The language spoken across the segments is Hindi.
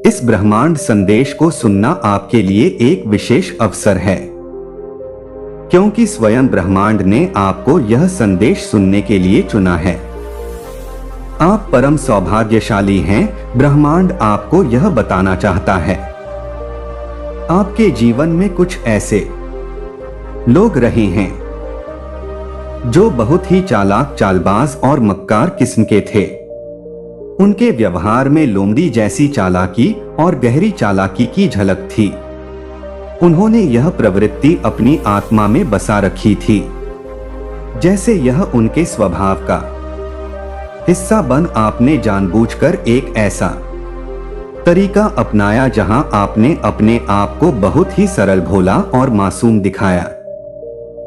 इस ब्रह्मांड संदेश को सुनना आपके लिए एक विशेष अवसर है, क्योंकि स्वयं ब्रह्मांड ने आपको यह संदेश सुनने के लिए चुना है। आप परम सौभाग्यशाली हैं। ब्रह्मांड आपको यह बताना चाहता है। आपके जीवन में कुछ ऐसे लोग रहे हैं जो बहुत ही चालाक, चालबाज और मक्कार किस्म के थे। उनके व्यवहार में लोमड़ी जैसी चालाकी और गहरी चालाकी की झलक थी। उन्होंने यह प्रवृत्ति अपनी आत्मा में बसा रखी थी, जैसे यह उनके स्वभाव का हिस्सा बन आपने जानबूझकर एक ऐसा तरीका अपनाया जहां आपने अपने आप को बहुत ही सरल, भोला और मासूम दिखाया।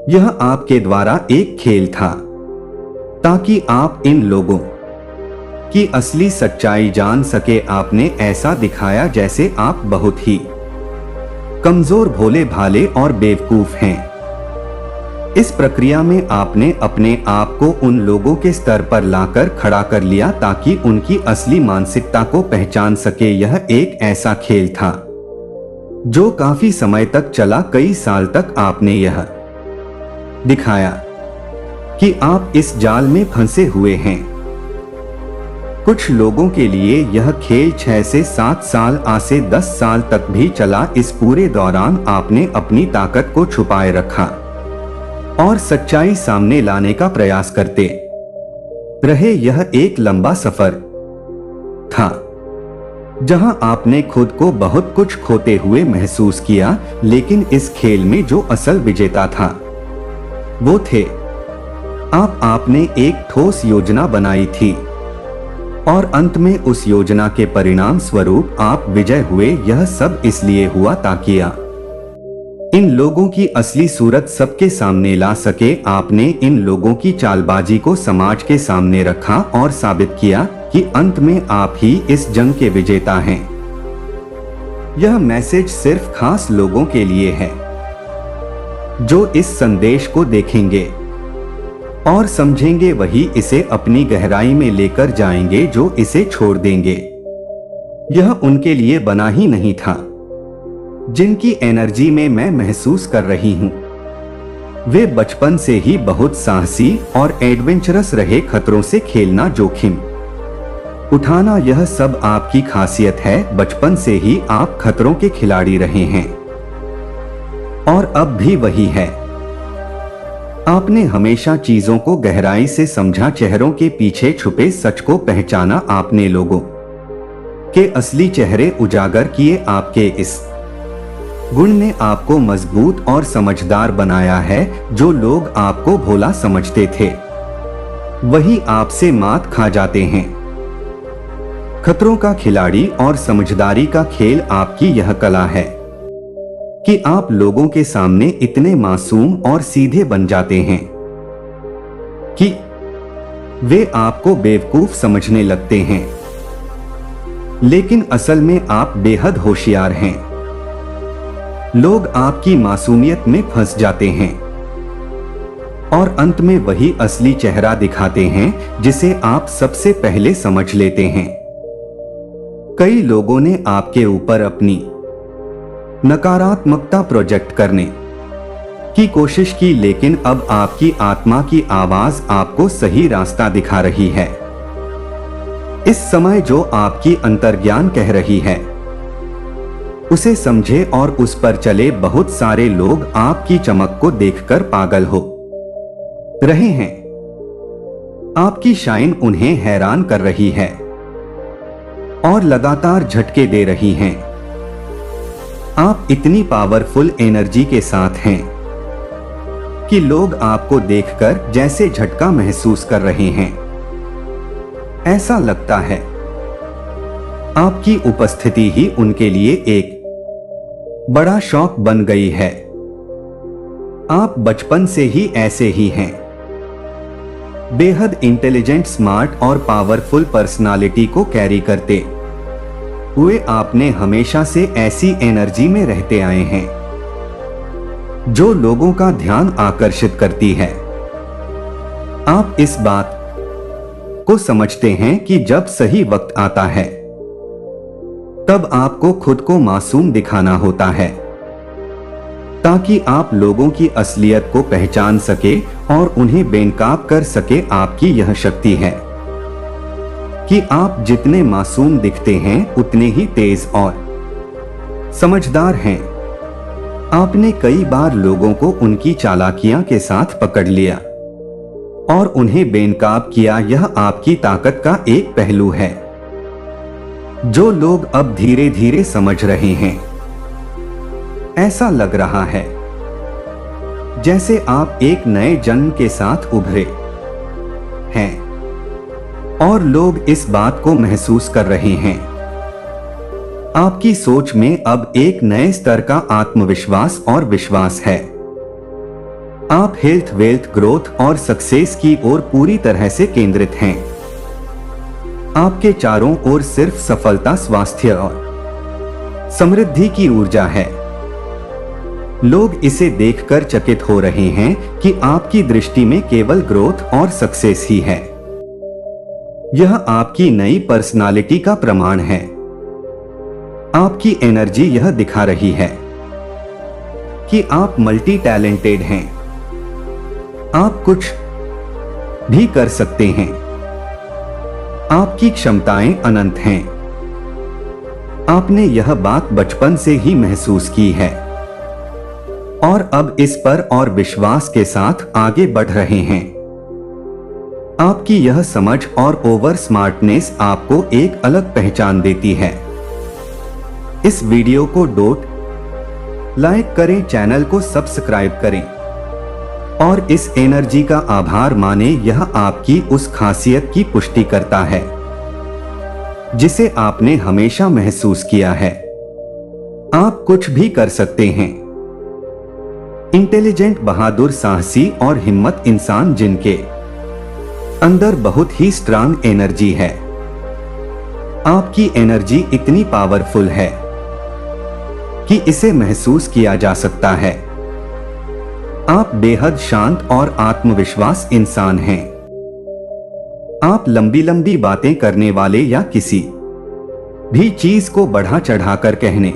यह आपके द्वारा एक खेल था, ताकि आप इन लोगों की असली सच्चाई जान सके। आपने ऐसा दिखाया जैसे आप बहुत ही कमजोर, भोले भाले और बेवकूफ हैं। इस प्रक्रिया में आपने अपने आप को उन लोगों के स्तर पर लाकर खड़ा कर लिया ताकि उनकी असली मानसिकता को पहचान सके। यह एक ऐसा खेल था जो काफी समय तक चला। कई साल तक आपने यह दिखाया कि आप इस जाल में फंसे हुए हैं। कुछ लोगों के लिए यह खेल 6 से 7 साल, 8 से 10 साल तक भी चला। इस पूरे दौरान आपने अपनी ताकत को छुपाए रखा और सच्चाई सामने लाने का प्रयास करते रहे। यह एक लंबा सफर था जहां आपने खुद को बहुत कुछ खोते हुए महसूस किया, लेकिन इस खेल में जो असल विजेता था वो थे आप। आपने एक ठोस योजना बनाई थी और अंत में उस योजना के परिणाम स्वरूप आप विजय हुए। यह सब इसलिए हुआ ताकि आप इन लोगों की असली सूरत सबके सामने ला सके। आपने इन लोगों की चालबाजी को समाज के सामने रखा और साबित किया कि अंत में आप ही इस जंग के विजेता हैं। यह मैसेज सिर्फ खास लोगों के लिए है जो इस संदेश को देखेंगे और समझेंगे, वही इसे अपनी गहराई में लेकर जाएंगे। जो इसे छोड़ देंगे, यह उनके लिए बना ही नहीं था। जिनकी एनर्जी में मैं महसूस कर रही हूं, वे बचपन से ही बहुत साहसी और एडवेंचरस रहे। खतरों से खेलना, जोखिम उठाना, यह सब आपकी खासियत है। बचपन से ही आप खतरों के खिलाड़ी रहे हैं और अब भी वही है। आपने हमेशा चीजों को गहराई से समझा, चेहरों के पीछे छुपे सच को पहचाना। आपने लोगों के असली चेहरे उजागर किए। आपके इस गुण ने आपको मजबूत और समझदार बनाया है। जो लोग आपको भोला समझते थे, वही आपसे मात खा जाते हैं। खतरों का खिलाड़ी और समझदारी का खेल आपकी यह कला है कि आप लोगों के सामने इतने मासूम और सीधे बन जाते हैं कि वे आपको बेवकूफ समझने लगते हैं, लेकिन असल में आप बेहद होशियार हैं। लोग आपकी मासूमियत में फंस जाते हैं और अंत में वही असली चेहरा दिखाते हैं जिसे आप सबसे पहले समझ लेते हैं। कई लोगों ने आपके ऊपर अपनी नकारात्मकता प्रोजेक्ट करने की कोशिश की, लेकिन अब आपकी आत्मा की आवाज आपको सही रास्ता दिखा रही है। इस समय जो आपकी अंतर्ज्ञान कह रही है उसे समझे और उस पर चले। बहुत सारे लोग आपकी चमक को देखकर पागल हो रहे हैं। आपकी शाइन उन्हें हैरान कर रही है और लगातार झटके दे रही हैं। आप इतनी पावरफुल एनर्जी के साथ हैं कि लोग आपको देखकर जैसे झटका महसूस कर रहे हैं। ऐसा लगता है आपकी उपस्थिति ही उनके लिए एक बड़ा शौक बन गई है। आप बचपन से ही ऐसे ही हैं। बेहद इंटेलिजेंट, स्मार्ट और पावरफुल पर्सनालिटी को कैरी करते हुए आपने हमेशा से ऐसी एनर्जी में रहते आए हैं जो लोगों का ध्यान आकर्षित करती है। आप इस बात को समझते हैं कि जब सही वक्त आता है तब आपको खुद को मासूम दिखाना होता है ताकि आप लोगों की असलियत को पहचान सके और उन्हें बेनकाब कर सके। आपकी यह शक्ति है कि आप जितने मासूम दिखते हैं उतने ही तेज और समझदार हैं। आपने कई बार लोगों को उनकी चालाकियां के साथ पकड़ लिया और उन्हें बेनकाब किया। यह आपकी ताकत का एक पहलू है जो लोग अब धीरे धीरे समझ रहे हैं। ऐसा लग रहा है जैसे आप एक नए जन्म के साथ उभरे हैं और लोग इस बात को महसूस कर रहे हैं। आपकी सोच में अब एक नए स्तर का आत्मविश्वास और विश्वास है। आप हेल्थ, वेल्थ, ग्रोथ और सक्सेस की ओर पूरी तरह से केंद्रित हैं। आपके चारों ओर सिर्फ सफलता, स्वास्थ्य और समृद्धि की ऊर्जा है। लोग इसे देखकर चकित हो रहे हैं कि आपकी दृष्टि में केवल ग्रोथ और सक्सेस ही है। यह आपकी नई पर्सनालिटी का प्रमाण है। आपकी एनर्जी यह दिखा रही है कि आप मल्टी टैलेंटेड हैं। आप कुछ भी कर सकते हैं। आपकी क्षमताएं अनंत हैं। आपने यह बात बचपन से ही महसूस की है और अब इस पर और विश्वास के साथ आगे बढ़ रहे हैं। आपकी यह समझ और ओवर स्मार्टनेस आपको एक अलग पहचान देती है। इस वीडियो को लाइक करें, चैनल को सब्सक्राइब करें और इस एनर्जी का आभार माने। यह आपकी उस खासियत की पुष्टि करता है जिसे आपने हमेशा महसूस किया है। आप कुछ भी कर सकते हैं। इंटेलिजेंट, बहादुर, साहसी और हिम्मत इंसान जिनके अंदर बहुत ही स्ट्रांग एनर्जी है। आपकी एनर्जी इतनी पावरफुल है कि इसे महसूस किया जा सकता है। आप बेहद शांत और आत्मविश्वास इंसान हैं। आप लंबी लंबी बातें करने वाले या किसी भी चीज को बढ़ा चढ़ाकर कहने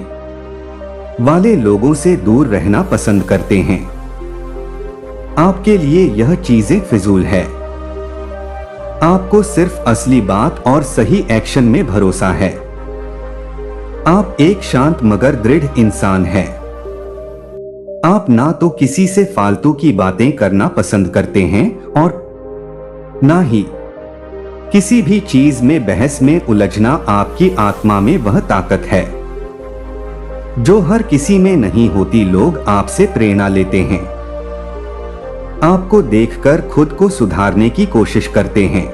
वाले लोगों से दूर रहना पसंद करते हैं। आपके लिए यह चीजें फिजूल है। आपको सिर्फ असली बात और सही एक्शन में भरोसा है। आप एक शांत मगर दृढ़ इंसान हैं। आप ना तो किसी से फालतू की बातें करना पसंद करते हैं और ना ही किसी भी चीज में बहस में उलझना। आपकी आत्मा में वह ताकत है जो हर किसी में नहीं होती। लोग आपसे प्रेरणा लेते हैं। आपको देखकर खुद को सुधारने की कोशिश करते हैं।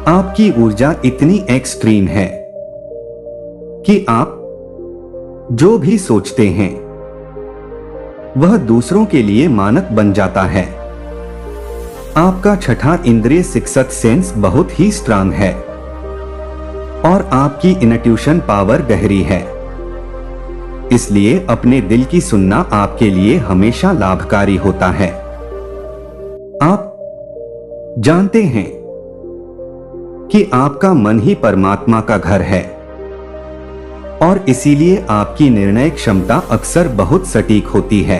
आपकी ऊर्जा इतनी एक्सट्रीम है कि आप जो भी सोचते हैं वह दूसरों के लिए मानक बन जाता है। आपका छठा इंद्रिय, सिक्स्थ सेंस, बहुत ही स्ट्रांग है और आपकी इंट्यूशन पावर गहरी है। इसलिए अपने दिल की सुनना आपके लिए हमेशा लाभकारी होता है। आप जानते हैं कि आपका मन ही परमात्मा का घर है और इसीलिए आपकी निर्णय क्षमता अक्सर बहुत सटीक होती है।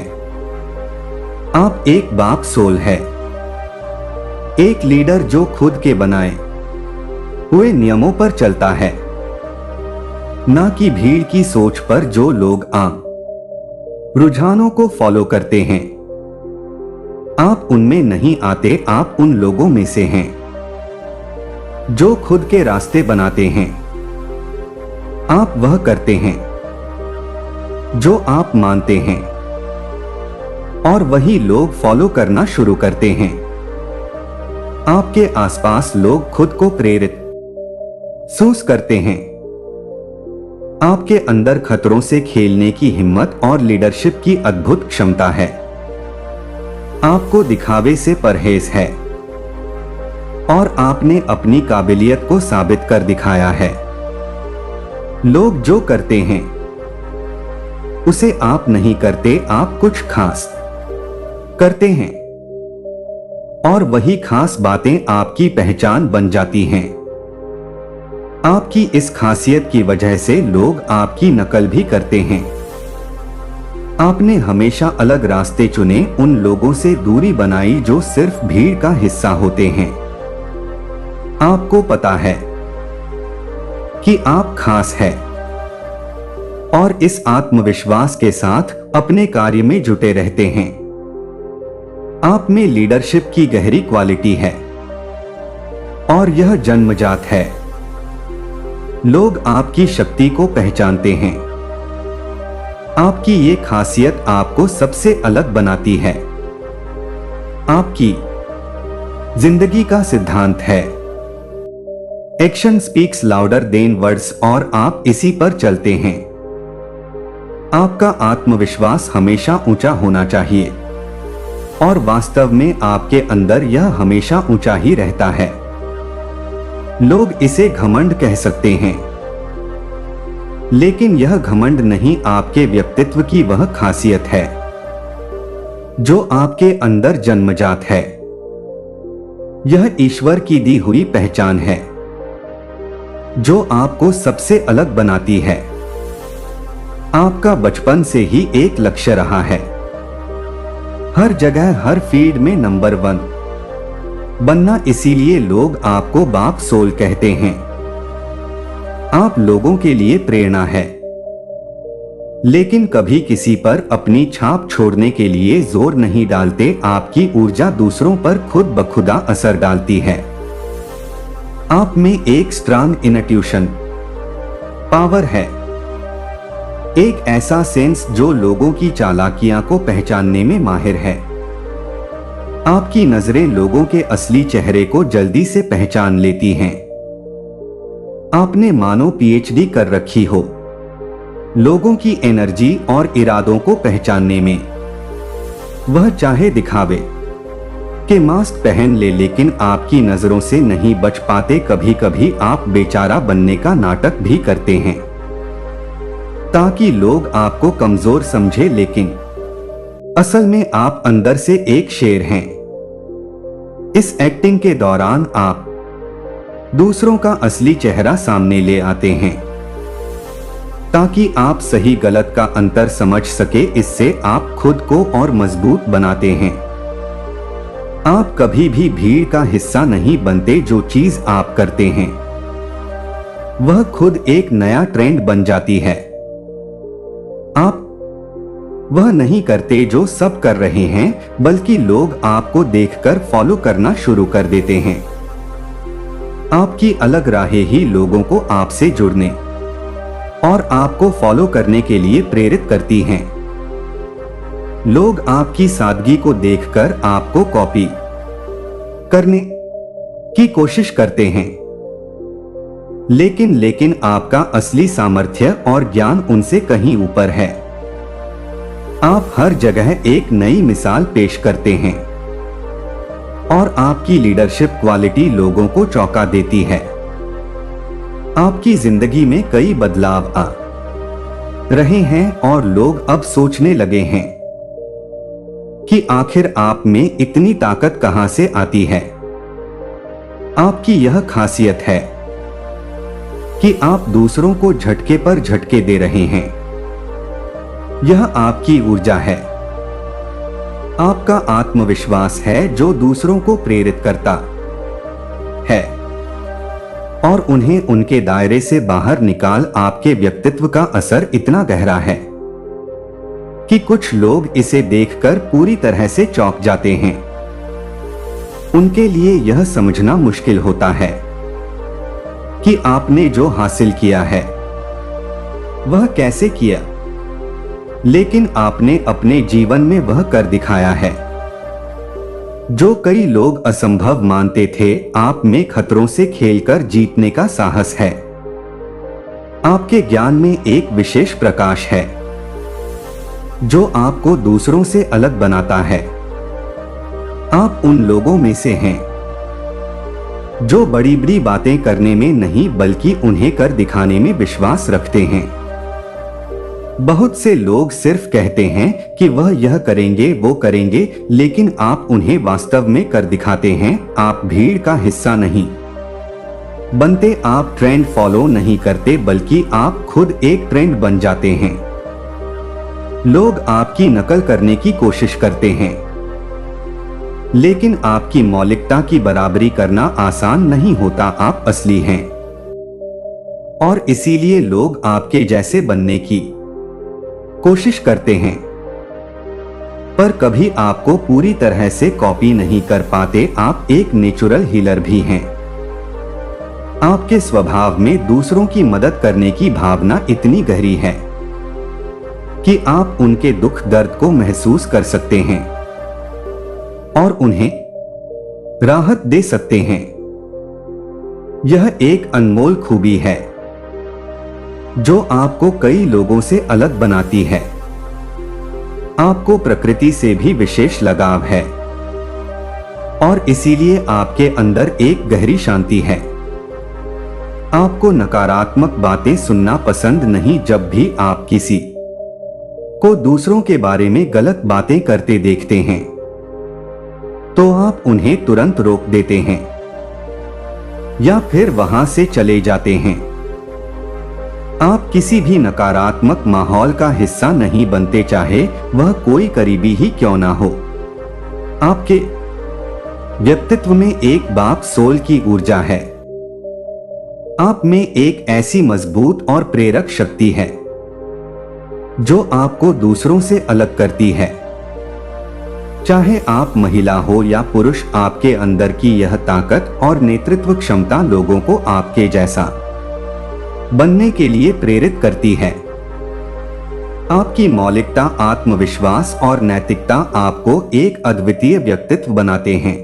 आप एक बाप सोल है, एक लीडर जो खुद के बनाए हुए नियमों पर चलता है, ना कि भीड़ की सोच पर जो लोग आम रुझानों को फॉलो करते हैं। आप उनमें नहीं आते, आप उन लोगों में से हैं जो खुद के रास्ते बनाते हैं। आप वह करते हैं जो आप मानते हैं और वही लोग फॉलो करना शुरू करते हैं। आपके आसपास लोग खुद को प्रेरित महसूस करते हैं। आपके अंदर खतरों से खेलने की हिम्मत और लीडरशिप की अद्भुत क्षमता है। आपको दिखावे से परहेज है और आपने अपनी काबिलियत को साबित कर दिखाया है। लोग जो करते हैं उसे आप नहीं करते, आप कुछ खास करते हैं और वही खास बातें आपकी पहचान बन जाती हैं। आपकी इस खासियत की वजह से लोग आपकी नकल भी करते हैं। आपने हमेशा अलग रास्ते चुने, उन लोगों से दूरी बनाई जो सिर्फ भीड़ का हिस्सा होते हैं। आपको पता है कि आप खास है और इस आत्मविश्वास के साथ अपने कार्य में जुटे रहते हैं। आप में लीडरशिप की गहरी क्वालिटी है और यह जन्मजात है। लोग आपकी शक्ति को पहचानते हैं। आपकी ये खासियत आपको सबसे अलग बनाती है। आपकी जिंदगी का सिद्धांत है action speaks louder than words और आप इसी पर चलते हैं। आपका आत्मविश्वास हमेशा ऊंचा होना चाहिए और वास्तव में आपके अंदर यह हमेशा ऊंचा ही रहता है। लोग इसे घमंड कह सकते हैं, लेकिन यह घमंड नहीं, आपके व्यक्तित्व की वह खासियत है जो आपके अंदर जन्मजात है। यह ईश्वर की दी हुई पहचान है जो आपको सबसे अलग बनाती है। आपका बचपन से ही एक लक्ष्य रहा है, हर जगह हर फील्ड में नंबर 1 बनना, इसीलिए लोग आपको बाप सोल कहते हैं। आप लोगों के लिए प्रेरणा है, लेकिन कभी किसी पर अपनी छाप छोड़ने के लिए जोर नहीं डालते। आपकी ऊर्जा दूसरों पर खुद ब खुदा असर डालती है। आप में एक स्ट्रांग इंट्यूशन पावर है, एक ऐसा सेंस जो लोगों की चालाकियां को पहचानने में माहिर है। आपकी नजरें लोगों के असली चेहरे को जल्दी से पहचान लेती हैं। आपने मानो पीएचडी कर रखी हो लोगों की एनर्जी और इरादों को पहचानने में। वह चाहे दिखावे कि मास्क पहन ले, लेकिन आपकी नजरों से नहीं बच पाते। कभी कभी आप बेचारा बनने का नाटक भी करते हैं ताकि लोग आपको कमजोर समझे, लेकिन असल में आप अंदर से एक शेर हैं। इस एक्टिंग के दौरान आप दूसरों का असली चेहरा सामने ले आते हैं ताकि आप सही गलत का अंतर समझ सके। इससे आप खुद को और मजबूत बनाते हैं। आप कभी भी भीड़ का हिस्सा नहीं बनते। जो चीज आप करते हैं वह खुद एक नया ट्रेंड बन जाती है। आप वह नहीं करते जो सब कर रहे हैं, बल्कि लोग आपको देखकर फॉलो करना शुरू कर देते हैं। आपकी अलग राहें ही लोगों को आपसे जुड़ने और आपको फॉलो करने के लिए प्रेरित करती हैं। लोग आपकी सादगी को देखकर आपको कॉपी करने की कोशिश करते हैं, लेकिन आपका असली सामर्थ्य और ज्ञान उनसे कहीं ऊपर है। आप हर जगह एक नई मिसाल पेश करते हैं और आपकी लीडरशिप क्वालिटी लोगों को चौंका देती है। आपकी जिंदगी में कई बदलाव आ रहे हैं और लोग अब सोचने लगे हैं कि आखिर आप में इतनी ताकत कहां से आती है। आपकी यह खासियत है कि आप दूसरों को झटके पर झटके दे रहे हैं। यह आपकी ऊर्जा है, आपका आत्मविश्वास है जो दूसरों को प्रेरित करता है और उन्हें उनके दायरे से बाहर निकाल। आपके व्यक्तित्व का असर इतना गहरा है कि कुछ लोग इसे देखकर पूरी तरह से चौंक जाते हैं। उनके लिए यह समझना मुश्किल होता है कि आपने जो हासिल किया है वह कैसे किया, लेकिन आपने अपने जीवन में वह कर दिखाया है जो कई लोग असंभव मानते थे। आप में खतरों से खेलकर जीतने का साहस है। आपके ज्ञान में एक विशेष प्रकाश है जो आपको दूसरों से अलग बनाता है। आप उन लोगों में से हैं जो बड़ी बड़ी बातें करने में नहीं बल्कि उन्हें कर दिखाने में विश्वास रखते हैं। बहुत से लोग सिर्फ कहते हैं कि वह यह करेंगे वो करेंगे, लेकिन आप उन्हें वास्तव में कर दिखाते हैं। आप भीड़ का हिस्सा नहीं, बनते आप ट्रेंड फॉलो नहीं करते, बल्कि आप खुद एक ट्रेंड बन जाते हैं। लोग आपकी नकल करने की कोशिश करते हैं, लेकिन आपकी मौलिकता की बराबरी करना आसान नहीं होता। आप असली हैं, और इसीलिए लोग आपके जैसे बनने की कोशिश करते हैं, पर कभी आपको पूरी तरह से कॉपी नहीं कर पाते। आप एक नेचुरल हीलर भी हैं। आपके स्वभाव में दूसरों की मदद करने की भावना इतनी गहरी है कि आप उनके दुख दर्द को महसूस कर सकते हैं और उन्हें राहत दे सकते हैं। यह एक अनमोल खूबी है जो आपको कई लोगों से अलग बनाती है। आपको प्रकृति से भी विशेष लगाव है और इसीलिए आपके अंदर एक गहरी शांति है। आपको नकारात्मक बातें सुनना पसंद नहीं। जब भी आप किसी को दूसरों के बारे में गलत बातें करते देखते हैं, तो आप उन्हें तुरंत रोक देते हैं या फिर वहां से चले जाते हैं। आप किसी भी नकारात्मक माहौल का हिस्सा नहीं बनते, चाहे वह कोई करीबी ही क्यों ना हो। आपके व्यक्तित्व में एक बाप सोल की ऊर्जा है। आप में एक ऐसी मजबूत और प्रेरक शक्ति है जो आपको दूसरों से अलग करती है। चाहे आप महिला हो या पुरुष, आपके अंदर की यह ताकत और नेतृत्व क्षमता लोगों को आपके जैसा बनने के लिए प्रेरित करती है। आपकी मौलिकता, आत्मविश्वास और नैतिकता आपको एक अद्वितीय व्यक्तित्व बनाते हैं।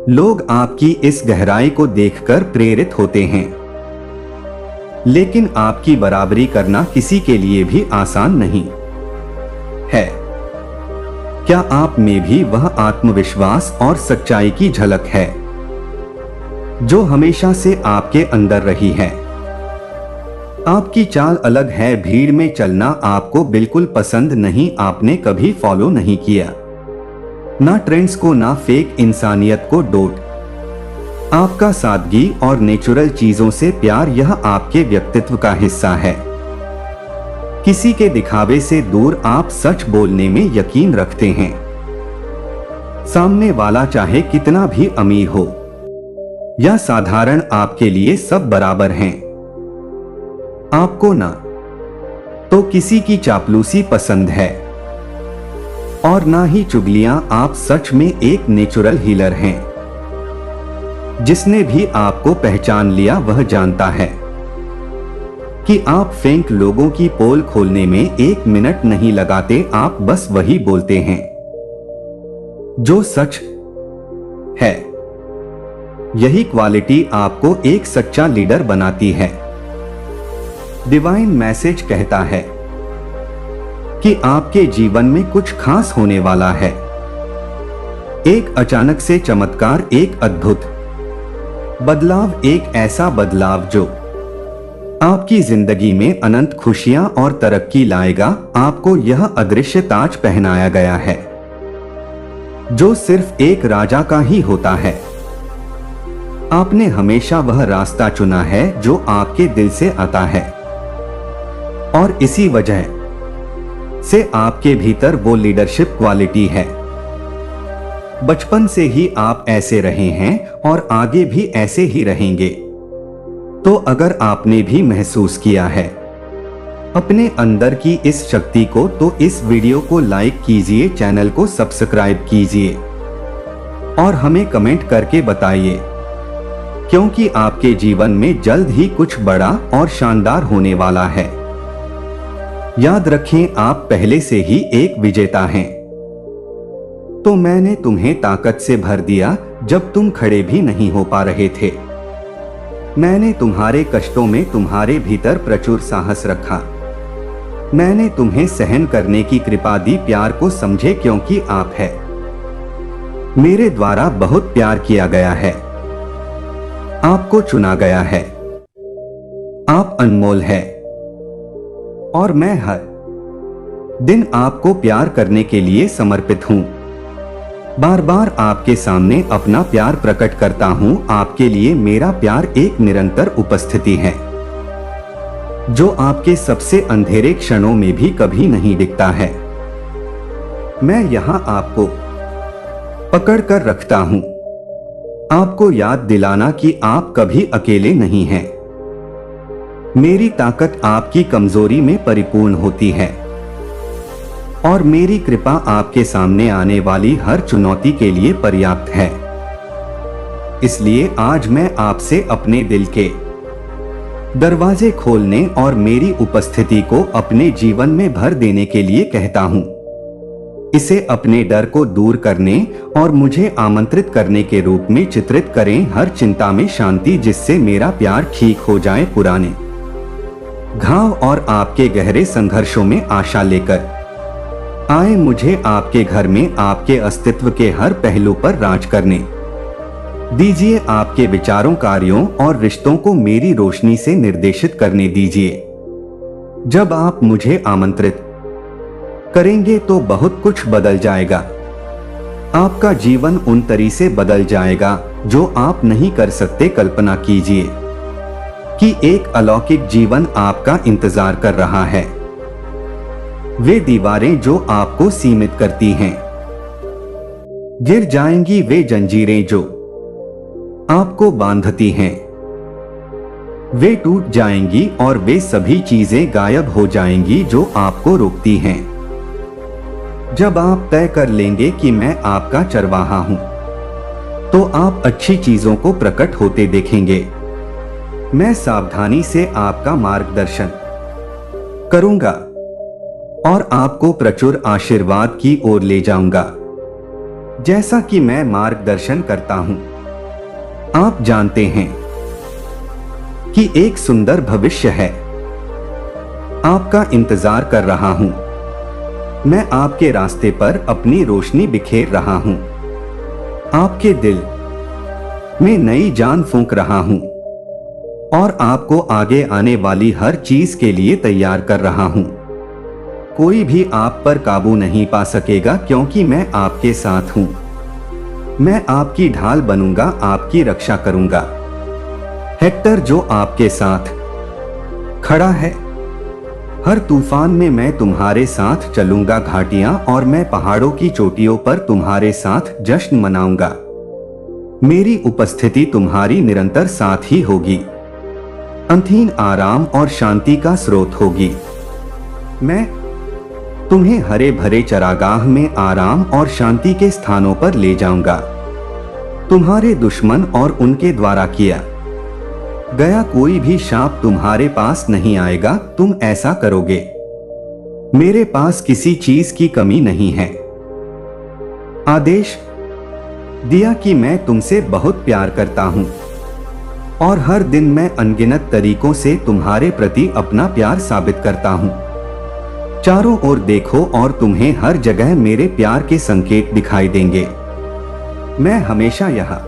लोग आपकी इस गहराई को देखकर प्रेरित होते हैं, लेकिन आपकी बराबरी करना किसी के लिए भी आसान नहीं है। क्या आप में भी वह आत्मविश्वास और सच्चाई की झलक है जो हमेशा से आपके अंदर रही है? आपकी चाल अलग है। भीड़ में चलना आपको बिल्कुल पसंद नहीं। आपने कभी फॉलो नहीं किया ना ट्रेंड्स को, ना फेक इंसानियत को डोट। आपका सादगी और नेचुरल चीजों से प्यार, यह आपके व्यक्तित्व का हिस्सा है। किसी के दिखावे से दूर आप सच बोलने में यकीन रखते हैं। सामने वाला चाहे कितना भी अमीर हो या साधारण, आपके लिए सब बराबर हैं। आपको ना तो किसी की चापलूसी पसंद है और ना ही चुगलियां। आप सच में एक नेचुरल हीलर हैं। जिसने भी आपको पहचान लिया वह जानता है कि आप फेंक लोगों की पोल खोलने में 1 मिनट नहीं लगाते। आप बस वही बोलते हैं जो सच है। यही क्वालिटी आपको एक सच्चा लीडर बनाती है। डिवाइन मैसेज कहता है कि आपके जीवन में कुछ खास होने वाला है। एक अचानक से चमत्कार, एक अद्भुत बदलाव, एक ऐसा बदलाव जो आपकी जिंदगी में अनंत खुशियां और तरक्की लाएगा। आपको यह अदृश्य ताज पहनाया गया है जो सिर्फ एक राजा का ही होता है। आपने हमेशा वह रास्ता चुना है जो आपके दिल से आता है और इसी वजह से आपके भीतर वो लीडरशिप क्वालिटी है। बचपन से ही आप ऐसे रहे हैं और आगे भी ऐसे ही रहेंगे। तो अगर आपने भी महसूस किया है अपने अंदर की इस शक्ति को, तो इस वीडियो को लाइक कीजिए, चैनल को सब्सक्राइब कीजिए और हमें कमेंट करके बताइए, क्योंकि आपके जीवन में जल्द ही कुछ बड़ा और शानदार होने वाला है। याद रखें, आप पहले से ही एक विजेता हैं। तो मैंने तुम्हें ताकत से भर दिया जब तुम खड़े भी नहीं हो पा रहे थे। मैंने तुम्हारे कष्टों में तुम्हारे भीतर प्रचुर साहस रखा। मैंने तुम्हें सहन करने की कृपा दी। प्यार को समझे, क्योंकि आप है मेरे द्वारा बहुत प्यार किया गया है। आपको चुना गया है। आप अनमोल है और मैं हर दिन आपको प्यार करने के लिए समर्पित हूं। बार बार आपके सामने अपना प्यार प्रकट करता हूँ। आपके लिए मेरा प्यार एक निरंतर उपस्थिति है, जो आपके सबसे अंधेरे क्षणों में भी कभी नहीं दिखता है। मैं यहाँ आपको पकड़ कर रखता हूँ, आपको याद दिलाना कि आप कभी अकेले नहीं हैं। मेरी ताकत आपकी कमजोरी में परिपूर्ण होती है और मेरी कृपा आपके सामने आने वाली हर चुनौती के लिए पर्याप्त है। इसलिए आज मैं आपसे अपने दिल के दरवाजे खोलने और मेरी उपस्थिति को अपने जीवन में भर देने के लिए कहता हूँ। इसे अपने डर को दूर करने और मुझे आमंत्रित करने के रूप में चित्रित करें। हर चिंता में शांति, जिससे मेरा प्यार ठीक हो जाए। पुराने घाव और आपके गहरे संघर्षों में आशा लेकर आए मुझे आपके घर में आपके अस्तित्व के हर पहलू पर राज करने दीजिए। आपके विचारों, कार्यों और रिश्तों को मेरी रोशनी से निर्देशित करने दीजिए। जब आप मुझे आमंत्रित करेंगे तो बहुत कुछ बदल जाएगा। आपका जीवन उन तरीके से बदल जाएगा जो आप नहीं कर सकते। कल्पना कीजिए कि एक अलौकिक जीवन आपका इंतजार कर रहा है। वे दीवारें जो आपको सीमित करती हैं गिर जाएंगी, वे जंजीरें जो आपको बांधती हैं वे टूट जाएंगी और वे सभी चीजें गायब हो जाएंगी जो आपको रोकती हैं। जब आप तय कर लेंगे कि मैं आपका चरवाहा हूं, तो आप अच्छी चीजों को प्रकट होते देखेंगे। मैं सावधानी से आपका मार्गदर्शन करूंगा और आपको प्रचुर आशीर्वाद की ओर ले जाऊंगा, जैसा कि मैं मार्गदर्शन करता हूं। आप जानते हैं कि एक सुंदर भविष्य है आपका इंतजार कर रहा हूं। मैं आपके रास्ते पर अपनी रोशनी बिखेर रहा हूं, आपके दिल में नई जान फूंक रहा हूं और आपको आगे आने वाली हर चीज के लिए तैयार कर रहा हूं। कोई भी आप पर काबू नहीं पा सकेगा, क्योंकि मैं आपके साथ हूं। मैं आपकी ढाल बनूंगा, आपकी रक्षा करूंगा। हेक्टर जो आपके साथ खड़ा है, हर तूफान में मैं तुम्हारे साथ चलूंगा। घाटियां और मैं पहाड़ों की चोटियों पर तुम्हारे साथ जश्न मनाऊंगा। मेरी उपस्थिति तुम्हारी निरंतर साथ ही होगी, अंतहीन आराम और शांति का स्रोत होगी। मैं तुम्हें हरे भरे चरागाह में आराम और शांति के स्थानों पर ले जाऊंगा। तुम्हारे दुश्मन और उनके द्वारा किया गया कोई भी शाप तुम्हारे पास नहीं आएगा। तुम ऐसा करोगे। मेरे पास किसी चीज की कमी नहीं है। आदेश दिया कि मैं तुमसे बहुत प्यार करता हूं और हर दिन मैं अनगिनत तरीकों से तुम्हारे प्रति अपना प्यार साबित करता हूं। चारों ओर देखो और तुम्हें हर जगह मेरे प्यार के संकेत दिखाई देंगे। मैं हमेशा यहाँ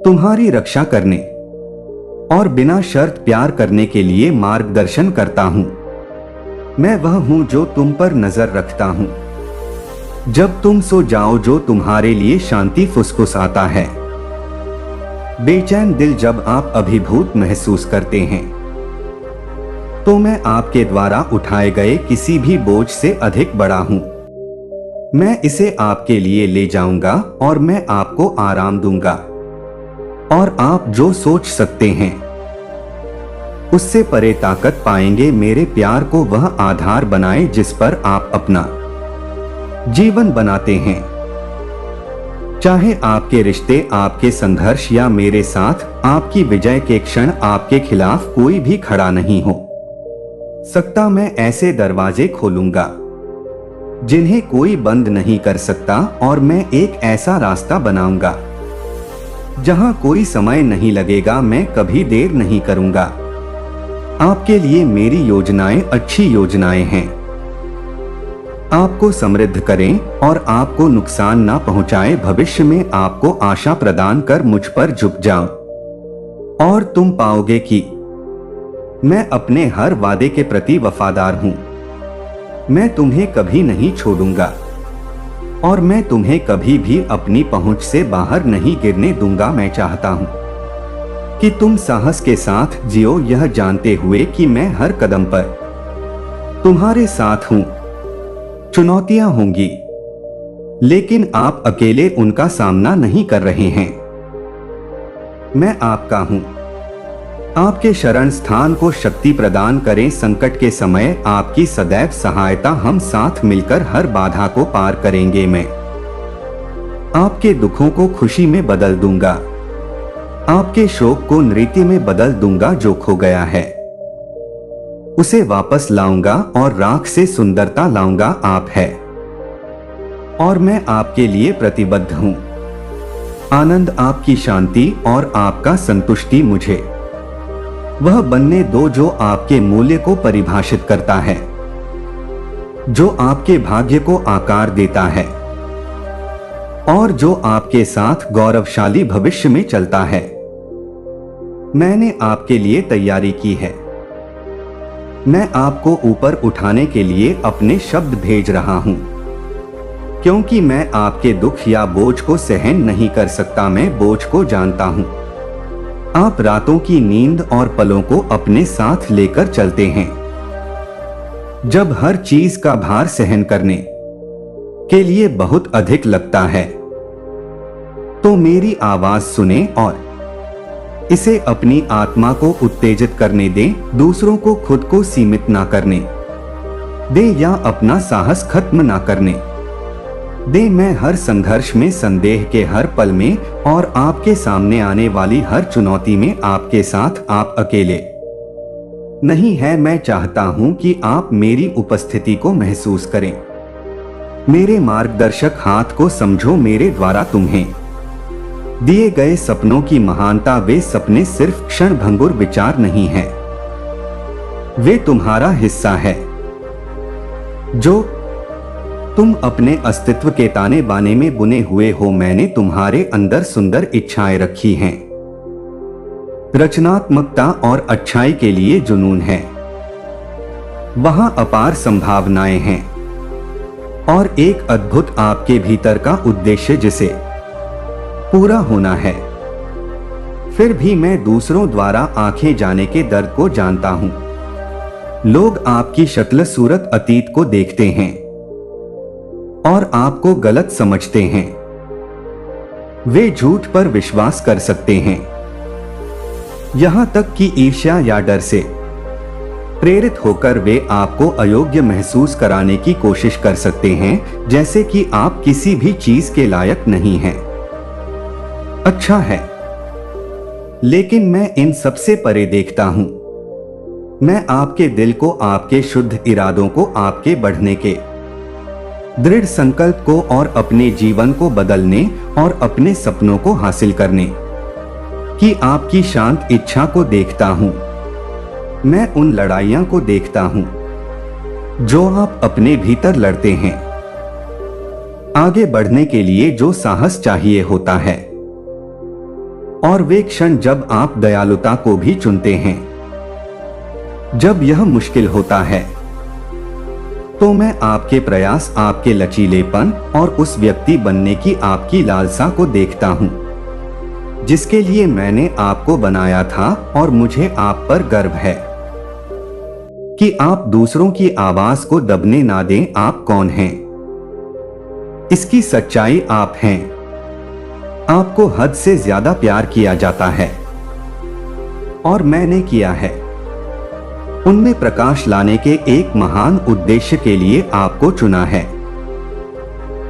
तुम्हारी रक्षा करने और बिना शर्त प्यार करने के लिए मार्गदर्शन करता हूँ। मैं वह हूँ जो तुम पर नजर रखता हूँ। जब तुम सो जाओ, जो तुम्हारे लिए शांति फुसफुसाता है। बेचैन दिल जब आप अभिभूत महसूस करते हैं, तो मैं आपके द्वारा उठाए गए किसी भी बोझ से अधिक बड़ा हूं। मैं इसे आपके लिए ले जाऊंगा और मैं आपको आराम दूंगा। और आप जो सोच सकते हैं उससे परे ताकत पाएंगे। मेरे प्यार को वह आधार बनाएं जिस पर आप अपना जीवन बनाते हैं। चाहे आपके रिश्ते, आपके संघर्ष या मेरे साथ आपकी विजय के क्षण, आपके खिलाफ कोई भी खड़ा नहीं हो सकता। मैं ऐसे दरवाजे खोलूंगा जिन्हें कोई बंद नहीं कर सकता और मैं एक ऐसा रास्ता बनाऊंगा जहां कोई समय नहीं लगेगा। मैं कभी देर नहीं करूंगा। आपके लिए मेरी योजनाएं अच्छी योजनाएं हैं। आपको समृद्ध करें और आपको नुकसान ना पहुंचाए। भविष्य में आपको आशा प्रदान कर मुझ पर झुक जाओ और तुम पाओगे कि मैं अपने हर वादे के प्रति वफादार हूं। मैं तुम्हें कभी नहीं छोड़ूंगा। और मैं तुम्हें कभी भी अपनी पहुंच से बाहर नहीं गिरने दूंगा। मैं चाहता हूं कि तुम साहस के साथ जियो, यह जानते हुए कि मैं हर कदम पर तुम्हारे साथ हूं। चुनौतियां होंगी, लेकिन आप अकेले उनका सामना नहीं कर रहे हैं। मैं आपका हूं। आपके शरण स्थान को शक्ति प्रदान करें। संकट के समय आपकी सदैव सहायता। हम साथ मिलकर हर बाधा को पार करेंगे। मैं आपके दुखों को खुशी में बदल दूंगा, आपके शोक को नृत्य में बदल दूंगा। जो खो गया है उसे वापस लाऊंगा और राख से सुंदरता लाऊंगा। आप है और मैं आपके लिए प्रतिबद्ध हूं। आनंद, आपकी शांति और आपका संतुष्टि मुझे वह बनने दो जो आपके मूल्य को परिभाषित करता है, जो आपके भाग्य को आकार देता है और जो आपके साथ गौरवशाली भविष्य में चलता है। मैंने आपके लिए तैयारी की है। मैं आपको ऊपर उठाने के लिए अपने शब्द भेज रहा हूं, क्योंकि मैं आपके दुख या बोझ को सहन नहीं कर सकता। मैं बोझ को जानता हूं। आप रातों की नींद और पलों को अपने साथ लेकर चलते हैं। जब हर चीज का भार सहन करने के लिए बहुत अधिक लगता है, तो मेरी आवाज सुने और इसे अपनी आत्मा को उत्तेजित करने दें। दूसरों को खुद को सीमित ना करने दे या अपना साहस खत्म ना करने दे। मैं हर संघर्ष में, संदेह के हर पल में और आपके सामने आने वाली हर चुनौती में आपके साथ। आप अकेले नहीं है। मैं चाहता हूं कि आप मेरी उपस्थिति को महसूस करें। मेरे मार्गदर्शक हाथ को समझो। मेरे द्वारा तुम्हें दिए गए सपनों की महानता। वे सपने सिर्फ क्षणभंगुर विचार नहीं है, वे तुम्हारा हिस्सा है जो तुम अपने अस्तित्व के ताने बाने में बुने हुए हो। मैंने तुम्हारे अंदर सुंदर इच्छाएं रखी हैं। रचनात्मकता और अच्छाई के लिए जुनून है। वहां अपार संभावनाएं हैं और एक अद्भुत आपके भीतर का उद्देश्य जिसे पूरा होना है। फिर भी मैं दूसरों द्वारा आंखें जाने के दर्द को जानता हूं। लोग आपकी शक्ल सूरत अतीत को देखते हैं और आपको गलत समझते हैं। वे झूठ पर विश्वास कर सकते हैं, यहां तक कि ईर्ष्या या डर से प्रेरित होकर वे आपको अयोग्य महसूस कराने की कोशिश कर सकते हैं, जैसे कि आप किसी भी चीज के लायक नहीं हैं। अच्छा है, लेकिन मैं इन सबसे परे देखता हूं। मैं आपके दिल को, आपके शुद्ध इरादों को, आपके बढ़ने के दृढ़ संकल्प को और अपने जीवन को बदलने और अपने सपनों को हासिल करने की आपकी शांत इच्छा को देखता हूं। मैं उन लड़ाइयां को देखता हूं जो आप अपने भीतर लड़ते हैं, आगे बढ़ने के लिए जो साहस चाहिए होता है। और वे क्षण जब आप दयालुता को भी चुनते हैं, जब यह मुश्किल होता है, तो मैं आपके प्रयास, आपके लचीलेपन और उस व्यक्ति बनने की आपकी लालसा को देखता हूं जिसके लिए मैंने आपको बनाया था। और मुझे आप पर गर्व है कि आप दूसरों की आवाज को दबने ना दें। आप कौन हैं? इसकी सच्चाई आप हैं। आपको हद से ज्यादा प्यार किया जाता है और मैंने किया है। उनमें प्रकाश लाने के एक महान उद्देश्य के लिए आपको चुना है।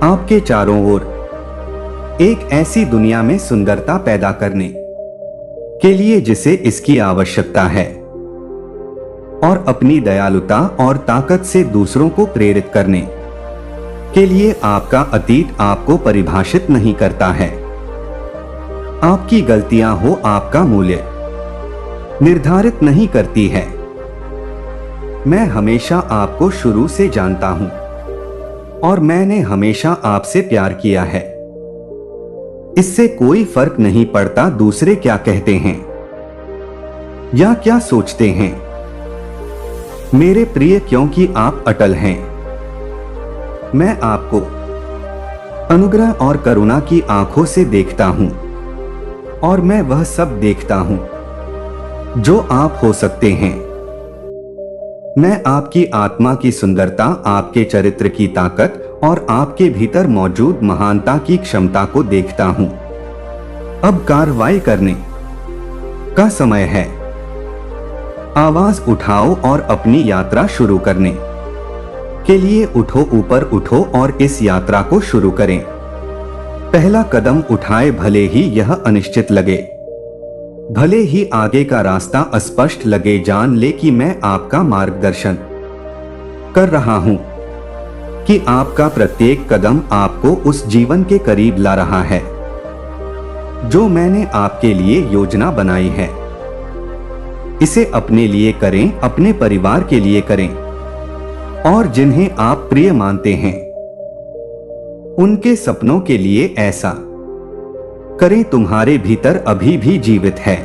आपके चारों ओर एक ऐसी दुनिया में सुंदरता पैदा करने के लिए जिसे इसकी आवश्यकता है, और अपनी दयालुता और ताकत से दूसरों को प्रेरित करने के लिए। आपका अतीत आपको परिभाषित नहीं करता है। आपकी गलतियां हो आपका मूल्य निर्धारित नहीं करती है। मैं हमेशा आपको शुरू से जानता हूं और मैंने हमेशा आपसे प्यार किया है। इससे कोई फर्क नहीं पड़ता दूसरे क्या कहते हैं या क्या सोचते हैं, मेरे प्रिय, क्योंकि आप अटल हैं। मैं आपको अनुग्रह और करुणा की आंखों से देखता हूं और मैं वह सब देखता हूं जो आप हो सकते हैं। मैं आपकी आत्मा की सुंदरता, आपके चरित्र की ताकत और आपके भीतर मौजूद महानता की क्षमता को देखता हूं। अब कार्रवाई करने का समय है। आवाज उठाओ और अपनी यात्रा शुरू करने के लिए उठो, ऊपर उठो और इस यात्रा को शुरू करें। पहला कदम उठाए, भले ही यह अनिश्चित लगे, भले ही आगे का रास्ता अस्पष्ट लगे, जान ले कि मैं आपका मार्गदर्शन कर रहा हूं, कि आपका प्रत्येक कदम आपको उस जीवन के करीब ला रहा है जो मैंने आपके लिए योजना बनाई है। इसे अपने लिए करें, अपने परिवार के लिए करें और जिन्हें आप प्रिय मानते हैं उनके सपनों के लिए ऐसा करें। तुम्हारे भीतर अभी भी जीवित है,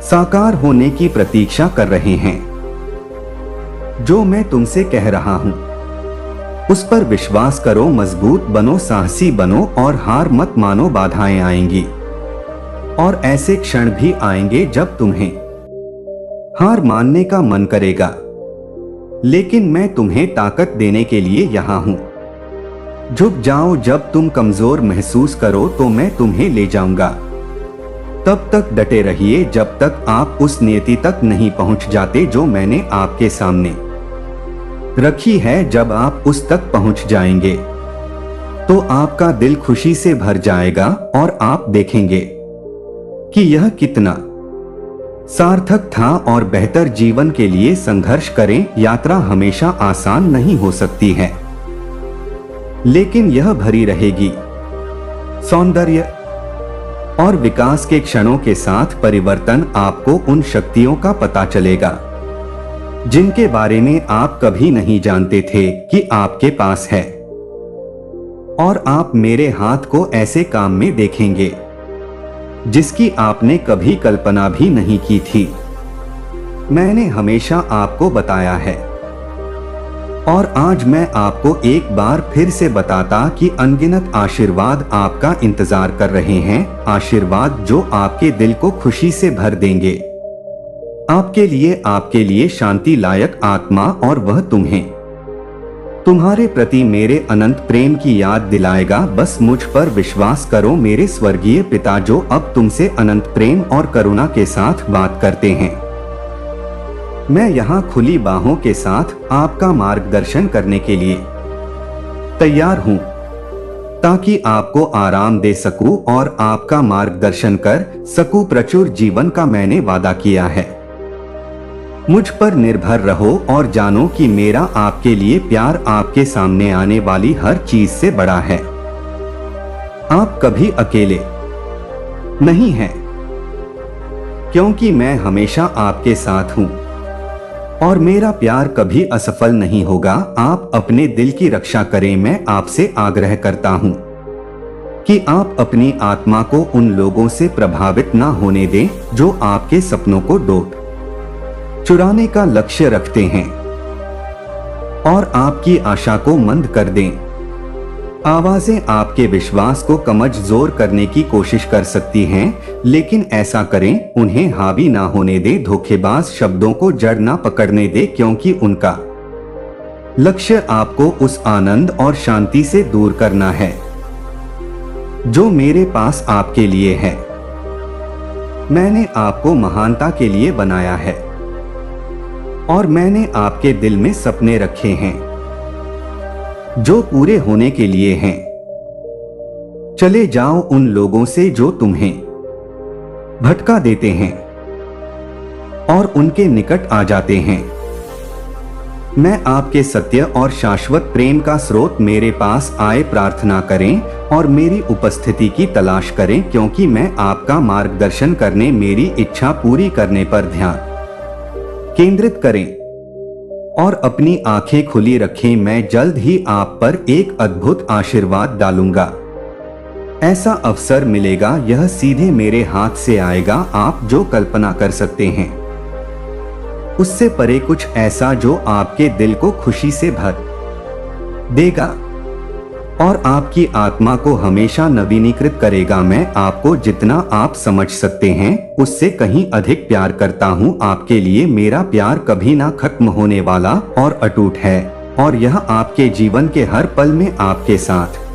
साकार होने की प्रतीक्षा कर रहे हैं। जो मैं तुमसे कह रहा हूं उस पर विश्वास करो, मजबूत बनो, साहसी बनो और हार मत मानो। बाधाएं आएंगी और ऐसे क्षण भी आएंगे जब तुम्हें हार मानने का मन करेगा, लेकिन मैं तुम्हें ताकत देने के लिए यहां हूं। झुक जाओ, जब तुम कमजोर महसूस करो तो मैं तुम्हें ले जाऊंगा। तब तक डटे रहिए जब तक आप उस नियति तक नहीं पहुंच जाते जो मैंने आपके सामने रखी है। जब आप उस तक पहुंच जाएंगे तो आपका दिल खुशी से भर जाएगा और आप देखेंगे कि यह कितना सार्थक था। और बेहतर जीवन के लिए संघर्ष करें। यात्रा हमेशा आसान नहीं हो सकती है, लेकिन यह भरी रहेगी सौंदर्य और विकास के क्षणों के साथ। परिवर्तन आपको उन शक्तियों का पता चलेगा जिनके बारे में आप कभी नहीं जानते थे कि आपके पास है, और आप मेरे हाथ को ऐसे काम में देखेंगे जिसकी आपने कभी कल्पना भी नहीं की थी। मैंने हमेशा आपको बताया है और आज मैं आपको एक बार फिर से बताता कि अनगिनत आशीर्वाद आपका इंतजार कर रहे हैं। आशीर्वाद जो आपके दिल को खुशी से भर देंगे, आपके लिए शांति लायक आत्मा, और वह तुम्हें तुम्हारे प्रति मेरे अनंत प्रेम की याद दिलाएगा। बस मुझ पर विश्वास करो मेरे स्वर्गीय पिता, जो अब तुमसे अनंत प्रेम और करुणा के साथ बात करते हैं। मैं यहाँ खुली बाहों के साथ आपका मार्गदर्शन करने के लिए तैयार हूँ, ताकि आपको आराम दे सकूं और आपका मार्गदर्शन कर सकूं। प्रचुर जीवन का मैंने वादा किया है। मुझ पर निर्भर रहो और जानो कि मेरा आपके लिए प्यार आपके सामने आने वाली हर चीज से बड़ा है। आप कभी अकेले नहीं हैं, क्योंकि मैं हमेशा आपके साथ हूं और मेरा प्यार कभी असफल नहीं होगा। आप अपने दिल की रक्षा करें। मैं आपसे आग्रह करता हूं कि आप अपनी आत्मा को उन लोगों से प्रभावित ना होने दें जो आपके सपनों को डोट चुराने का लक्ष्य रखते हैं और आपकी आशा को मंद कर दें। आवाजें आपके विश्वास को कमजोर करने की कोशिश कर सकती हैं, लेकिन ऐसा करें उन्हें हावी ना होने दे। धोखेबाज शब्दों को जड़ ना पकड़ने दे, क्योंकि उनका लक्ष्य आपको उस आनंद और शांति से दूर करना है जो मेरे पास आपके लिए है। मैंने आपको महानता के लिए बनाया है और मैंने आपके दिल में सपने रखे हैं जो पूरे होने के लिए हैं। चले जाओ उन लोगों से जो तुम्हें भटका देते हैं और उनके निकट आ जाते हैं। मैं आपके सत्य और शाश्वत प्रेम का स्रोत मेरे पास आए। प्रार्थना करें और मेरी उपस्थिति की तलाश करें, क्योंकि मैं आपका मार्गदर्शन करने, मेरी इच्छा पूरी करने पर ध्यान केंद्रित करें और अपनी आंखें खुली रखें। मैं जल्द ही आप पर एक अद्भुत आशीर्वाद डालूंगा। ऐसा अवसर मिलेगा, यह सीधे मेरे हाथ से आएगा। आप जो कल्पना कर सकते हैं उससे परे कुछ ऐसा जो आपके दिल को खुशी से भर देगा। और आपकी आत्मा को हमेशा नवीनीकृत करेगा। मैं आपको जितना आप समझ सकते हैं उससे कहीं अधिक प्यार करता हूँ। आपके लिए मेरा प्यार कभी ना खत्म होने वाला और अटूट है, और यह आपके जीवन के हर पल में आपके साथ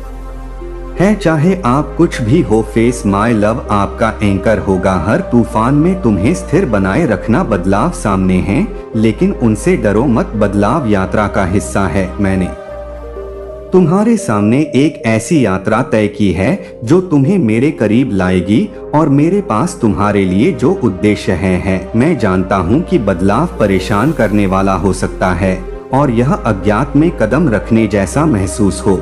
है। चाहे आप कुछ भी हो, फेस माय लव आपका एंकर होगा। हर तूफान में तुम्हें स्थिर बनाए रखना। बदलाव सामने हैं, लेकिन उनसे डरो मत। बदलाव यात्रा का हिस्सा है। मैंने तुम्हारे सामने एक ऐसी यात्रा तय की है जो तुम्हें मेरे करीब लाएगी, और मेरे पास तुम्हारे लिए जो उद्देश्य है। मैं जानता हूँ कि बदलाव परेशान करने वाला हो सकता है, और यह अज्ञात में कदम रखने जैसा महसूस हो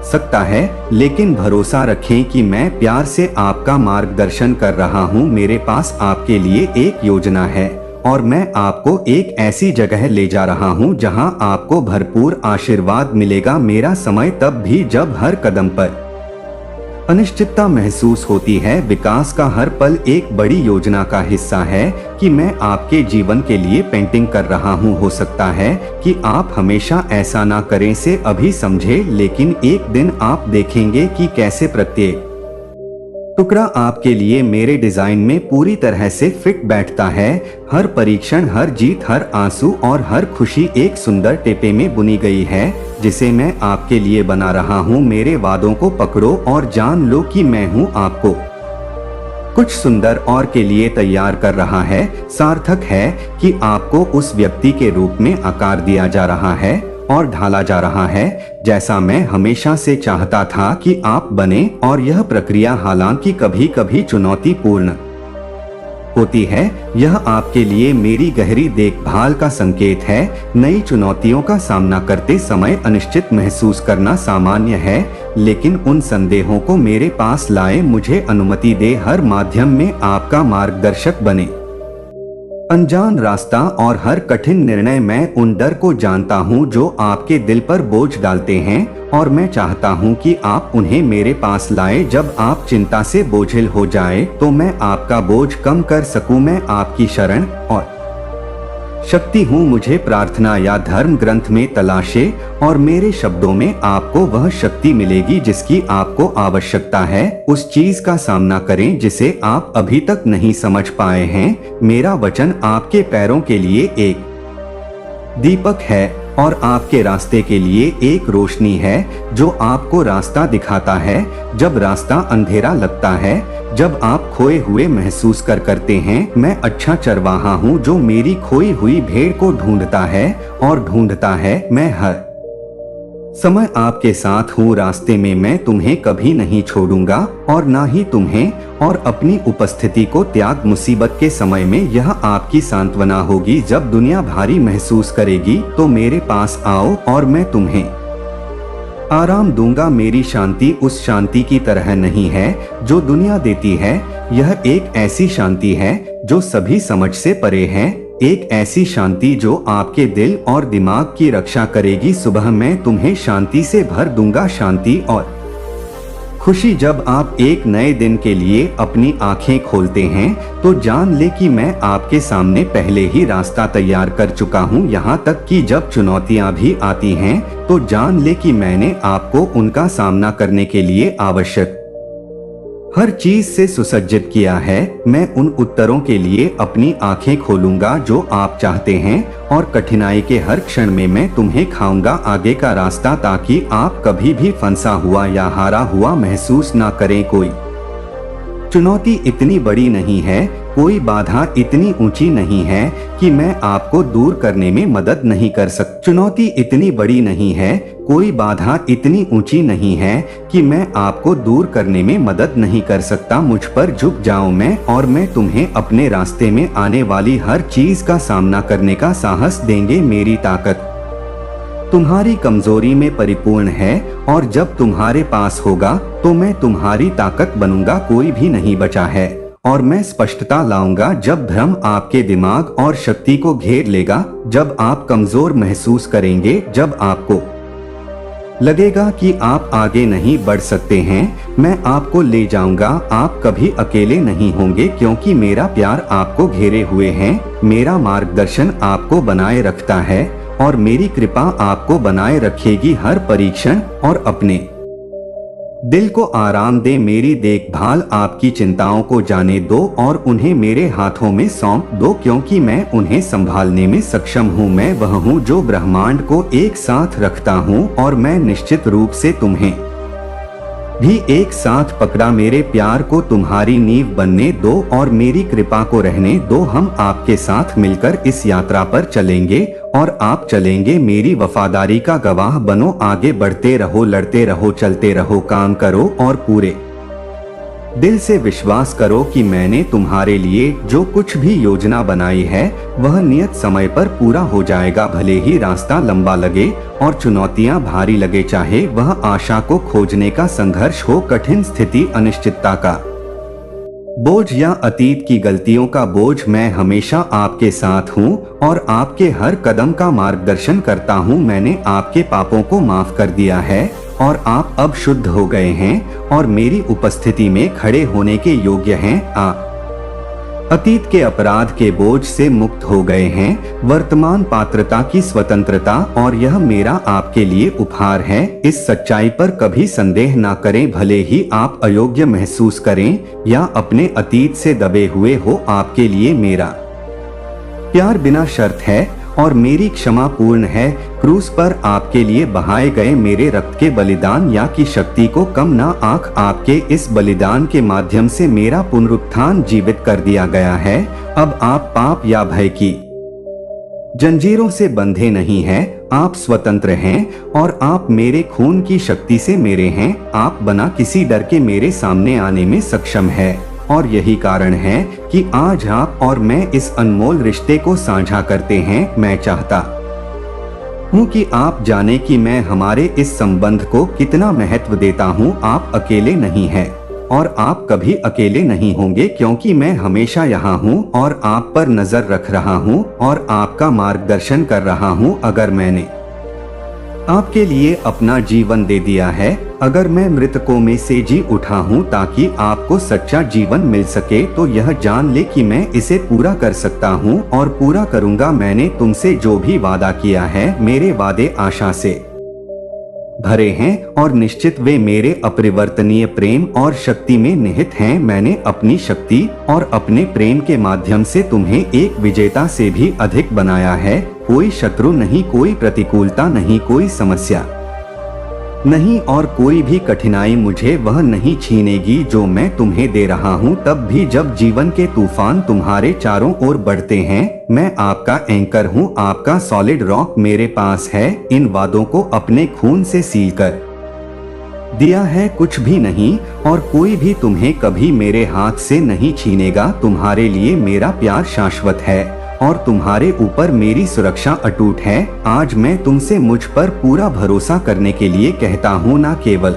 सकता है, लेकिन भरोसा रखें कि मैं प्यार से आपका मार्गदर्शन कर रहा हूँ। मेरे पास आपके लिए एक योजना है, और मैं आपको एक ऐसी जगह ले जा रहा हूँ जहाँ आपको भरपूर आशीर्वाद मिलेगा। मेरा समय तब भी जब हर कदम पर अनिश्चितता महसूस होती है। विकास का हर पल एक बड़ी योजना का हिस्सा है कि मैं आपके जीवन के लिए पेंटिंग कर रहा हूँ। हो सकता है कि आप हमेशा ऐसा ना करें से अभी समझे, लेकिन एक दिन आप देखेंगे कि कैसे प्रत्येक टुकड़ा आपके लिए मेरे डिजाइन में पूरी तरह से फिट बैठता है। हर परीक्षण, हर जीत, हर आंसू और हर खुशी एक सुंदर टेपे में बुनी गई है जिसे मैं आपके लिए बना रहा हूँ। मेरे वादों को पकड़ो और जान लो कि मैं हूँ आपको कुछ सुंदर और के लिए तैयार कर रहा है। सार्थक है कि आपको उस व्यक्ति के रूप में आकार दिया जा रहा है और ढाला जा रहा है जैसा मैं हमेशा से चाहता था कि आप बने। और यह प्रक्रिया हालांकि कभी कभी चुनौतीपूर्ण होती है, यह आपके लिए मेरी गहरी देखभाल का संकेत है। नई चुनौतियों का सामना करते समय अनिश्चित महसूस करना सामान्य है, लेकिन उन संदेहों को मेरे पास लाए। मुझे अनुमति दे हर माध्यम में आपका मार्गदर्शक बने। अनजान रास्ता और हर कठिन निर्णय, मैं उन डर को जानता हूँ जो आपके दिल पर बोझ डालते हैं, और मैं चाहता हूँ कि आप उन्हें मेरे पास लाए। जब आप चिंता से बोझिल हो जाए तो मैं आपका बोझ कम कर सकूं। मैं आपकी शरण और शक्ति हूँ। मुझे प्रार्थना या धर्म ग्रंथ में तलाशे, और मेरे शब्दों में आपको वह शक्ति मिलेगी जिसकी आपको आवश्यकता है। उस चीज का सामना करें जिसे आप अभी तक नहीं समझ पाए हैं। मेरा वचन आपके पैरों के लिए एक दीपक है और आपके रास्ते के लिए एक रोशनी है जो आपको रास्ता दिखाता है जब रास्ता अंधेरा लगता है। जब आप खोए हुए महसूस करते हैं, मैं अच्छा चरवाहा हूँ जो मेरी खोई हुई भेड़ को ढूंढता है और ढूंढता है। मैं हर समय आपके साथ हूँ। रास्ते में मैं तुम्हें कभी नहीं छोड़ूंगा और ना ही तुम्हें और अपनी उपस्थिति को त्याग। मुसीबत के समय में यह आपकी सांत्वना होगी। जब दुनिया भारी महसूस करेगी तो मेरे पास आओ और मैं तुम्हें आराम दूंगा। मेरी शांति उस शांति की तरह नहीं है जो दुनिया देती है। यह एक ऐसी शांति है जो सभी समझ से परे है, एक ऐसी शांति जो आपके दिल और दिमाग की रक्षा करेगी। सुबह मैं तुम्हें शांति से भर दूंगा, शांति और खुशी। जब आप एक नए दिन के लिए अपनी आंखें खोलते हैं तो जान ले कि मैं आपके सामने पहले ही रास्ता तैयार कर चुका हूँ। यहाँ तक कि जब चुनौतियाँ भी आती हैं तो जान ले कि मैंने आपको उनका सामना करने के लिए आवश्यक हर चीज से सुसज्जित किया है। मैं उन उत्तरों के लिए अपनी आंखें खोलूंगा जो आप चाहते हैं, और कठिनाई के हर क्षण में मैं तुम्हें खाऊंगा आगे का रास्ता, ताकि आप कभी भी फंसा हुआ या हारा हुआ महसूस ना करें। कोई चुनौती इतनी बड़ी नहीं है, कोई बाधा इतनी ऊंची नहीं है कि मैं आपको दूर करने में मदद नहीं कर सकता। चुनौती इतनी बड़ी नहीं है, कोई बाधा इतनी ऊंची नहीं है कि मैं आपको दूर करने में मदद नहीं कर सकता। मुझ पर झुक जाओ मैं, और मैं तुम्हें अपने रास्ते में आने वाली हर चीज का सामना करने का साहस देंगे। मेरी ताकत तुम्हारी कमजोरी में परिपूर्ण है, और जब तुम्हारे पास होगा तो मैं तुम्हारी ताकत बनूंगा। कोई भी नहीं बचा है, और मैं स्पष्टता लाऊंगा जब भ्रम आपके दिमाग और शक्ति को घेर लेगा। जब आप कमजोर महसूस करेंगे, जब आपको लगेगा कि आप आगे नहीं बढ़ सकते हैं, मैं आपको ले जाऊंगा। आप कभी अकेले नहीं होंगे, क्योंकि मेरा प्यार आपको घेरे हुए है। मेरा मार्गदर्शन आपको बनाए रखता है, और मेरी कृपा आपको बनाए रखेगी हर परीक्षण। और अपने दिल को आराम दे, मेरी देखभाल आपकी चिंताओं को जाने दो और उन्हें मेरे हाथों में सौंप दो, क्योंकि मैं उन्हें संभालने में सक्षम हूँ। मैं वह हूँ जो ब्रह्मांड को एक साथ रखता हूँ और मैं निश्चित रूप से तुम्हें भी एक साथ पकड़ा। मेरे प्यार को तुम्हारी नींव बनने दो और मेरी कृपा को रहने दो। हम आपके साथ मिलकर इस यात्रा पर चलेंगे और आप चलेंगे। मेरी वफादारी का गवाह बनो। आगे बढ़ते रहो, लड़ते रहो, चलते रहो, काम करो और पूरे दिल से विश्वास करो कि मैंने तुम्हारे लिए जो कुछ भी योजना बनाई है वह नियत समय पर पूरा हो जाएगा। भले ही रास्ता लंबा लगे और चुनौतियां भारी लगे, चाहे वह आशा को खोजने का संघर्ष हो, कठिन स्थिति, अनिश्चितता का बोझ या अतीत की गलतियों का बोझ, मैं हमेशा आपके साथ हूँ और आपके हर कदम का मार्गदर्शन करता हूँ। मैंने आपके पापों को माफ कर दिया है और आप अब शुद्ध हो गए हैं और मेरी उपस्थिति में खड़े होने के योग्य हैं। आप अतीत के अपराध के बोझ से मुक्त हो गए हैं। वर्तमान पात्रता की स्वतंत्रता, और यह मेरा आपके लिए उपहार है। इस सच्चाई पर कभी संदेह ना करें, भले ही आप अयोग्य महसूस करें या अपने अतीत से दबे हुए हो। आपके लिए मेरा प्यार बिना शर्त है और मेरी क्षमा पूर्ण है। क्रूस पर आपके लिए बहाए गए मेरे रक्त के बलिदान या की शक्ति को कम ना आंक। आपके इस बलिदान के माध्यम से मेरा पुनरुत्थान जीवित कर दिया गया है। अब आप पाप या भय की जंजीरों से बंधे नहीं हैं। आप स्वतंत्र हैं और आप मेरे खून की शक्ति से मेरे हैं। आप बिना किसी डर के मेरे सामने आने में सक्षम है और यही कारण है कि आज आप और मैं इस अनमोल रिश्ते को साझा करते हैं। मैं चाहता हूँ कि आप जाने कि मैं हमारे इस संबंध को कितना महत्व देता हूँ। आप अकेले नहीं हैं और आप कभी अकेले नहीं होंगे, क्योंकि मैं हमेशा यहाँ हूँ और आप पर नजर रख रहा हूँ और आपका मार्गदर्शन कर रहा हूँ। अगर मैंने आपके लिए अपना जीवन दे दिया है, अगर मैं मृतकों में से जी उठा हूँ ताकि आपको सच्चा जीवन मिल सके, तो यह जान ले कि मैं इसे पूरा कर सकता हूँ और पूरा करूँगा। मैंने तुमसे जो भी वादा किया है, मेरे वादे आशा से भरे हैं और निश्चित वे मेरे अपरिवर्तनीय प्रेम और शक्ति में निहित हैं। मैंने अपनी शक्ति और अपने प्रेम के माध्यम से तुम्हें एक विजेता से भी अधिक बनाया है। कोई शत्रु नहीं, कोई प्रतिकूलता नहीं, कोई समस्या नहीं और कोई भी कठिनाई मुझे वह नहीं छीनेगी जो मैं तुम्हें दे रहा हूँ। तब भी जब जीवन के तूफान तुम्हारे चारों ओर बढ़ते हैं, मैं आपका एंकर हूँ, आपका सॉलिड रॉक मेरे पास है। इन वादों को अपने खून से सील कर दिया है, कुछ भी नहीं और कोई भी तुम्हें कभी मेरे हाथ से नहीं छीनेगा। तुम्हारे लिए मेरा प्यार शाश्वत है और तुम्हारे ऊपर मेरी सुरक्षा अटूट है। आज मैं तुमसे मुझ पर पूरा भरोसा करने के लिए कहता हूँ, ना केवल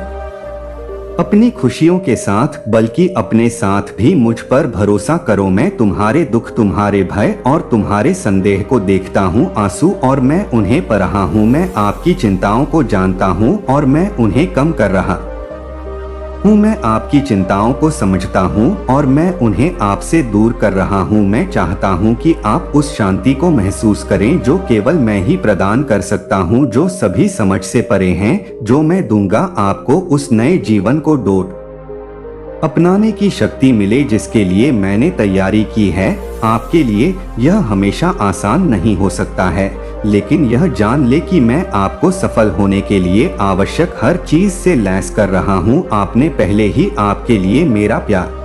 अपनी खुशियों के साथ बल्कि अपने साथ भी मुझ पर भरोसा करो। मैं तुम्हारे दुख, तुम्हारे भय और तुम्हारे संदेह को देखता हूँ, आंसू, और मैं उन्हें पा रहा हूँ। मैं आपकी चिंताओं को जानता हूँ और मैं उन्हें कम कर रहा हूँ। मैं आपकी चिंताओं को समझता हूँ और मैं उन्हें आपसे दूर कर रहा हूँ। मैं चाहता हूँ कि आप उस शांति को महसूस करें जो केवल मैं ही प्रदान कर सकता हूँ, जो सभी समझ से परे हैं, जो मैं दूंगा। आपको उस नए जीवन को डोट अपनाने की शक्ति मिले जिसके लिए मैंने तैयारी की है। आपके लिए यह हमेशा आसान नहीं हो सकता है, लेकिन यह जान ले कि मैं आपको सफल होने के लिए आवश्यक हर चीज से लैस कर रहा हूँ। आपने पहले ही आपके लिए मेरा प्यार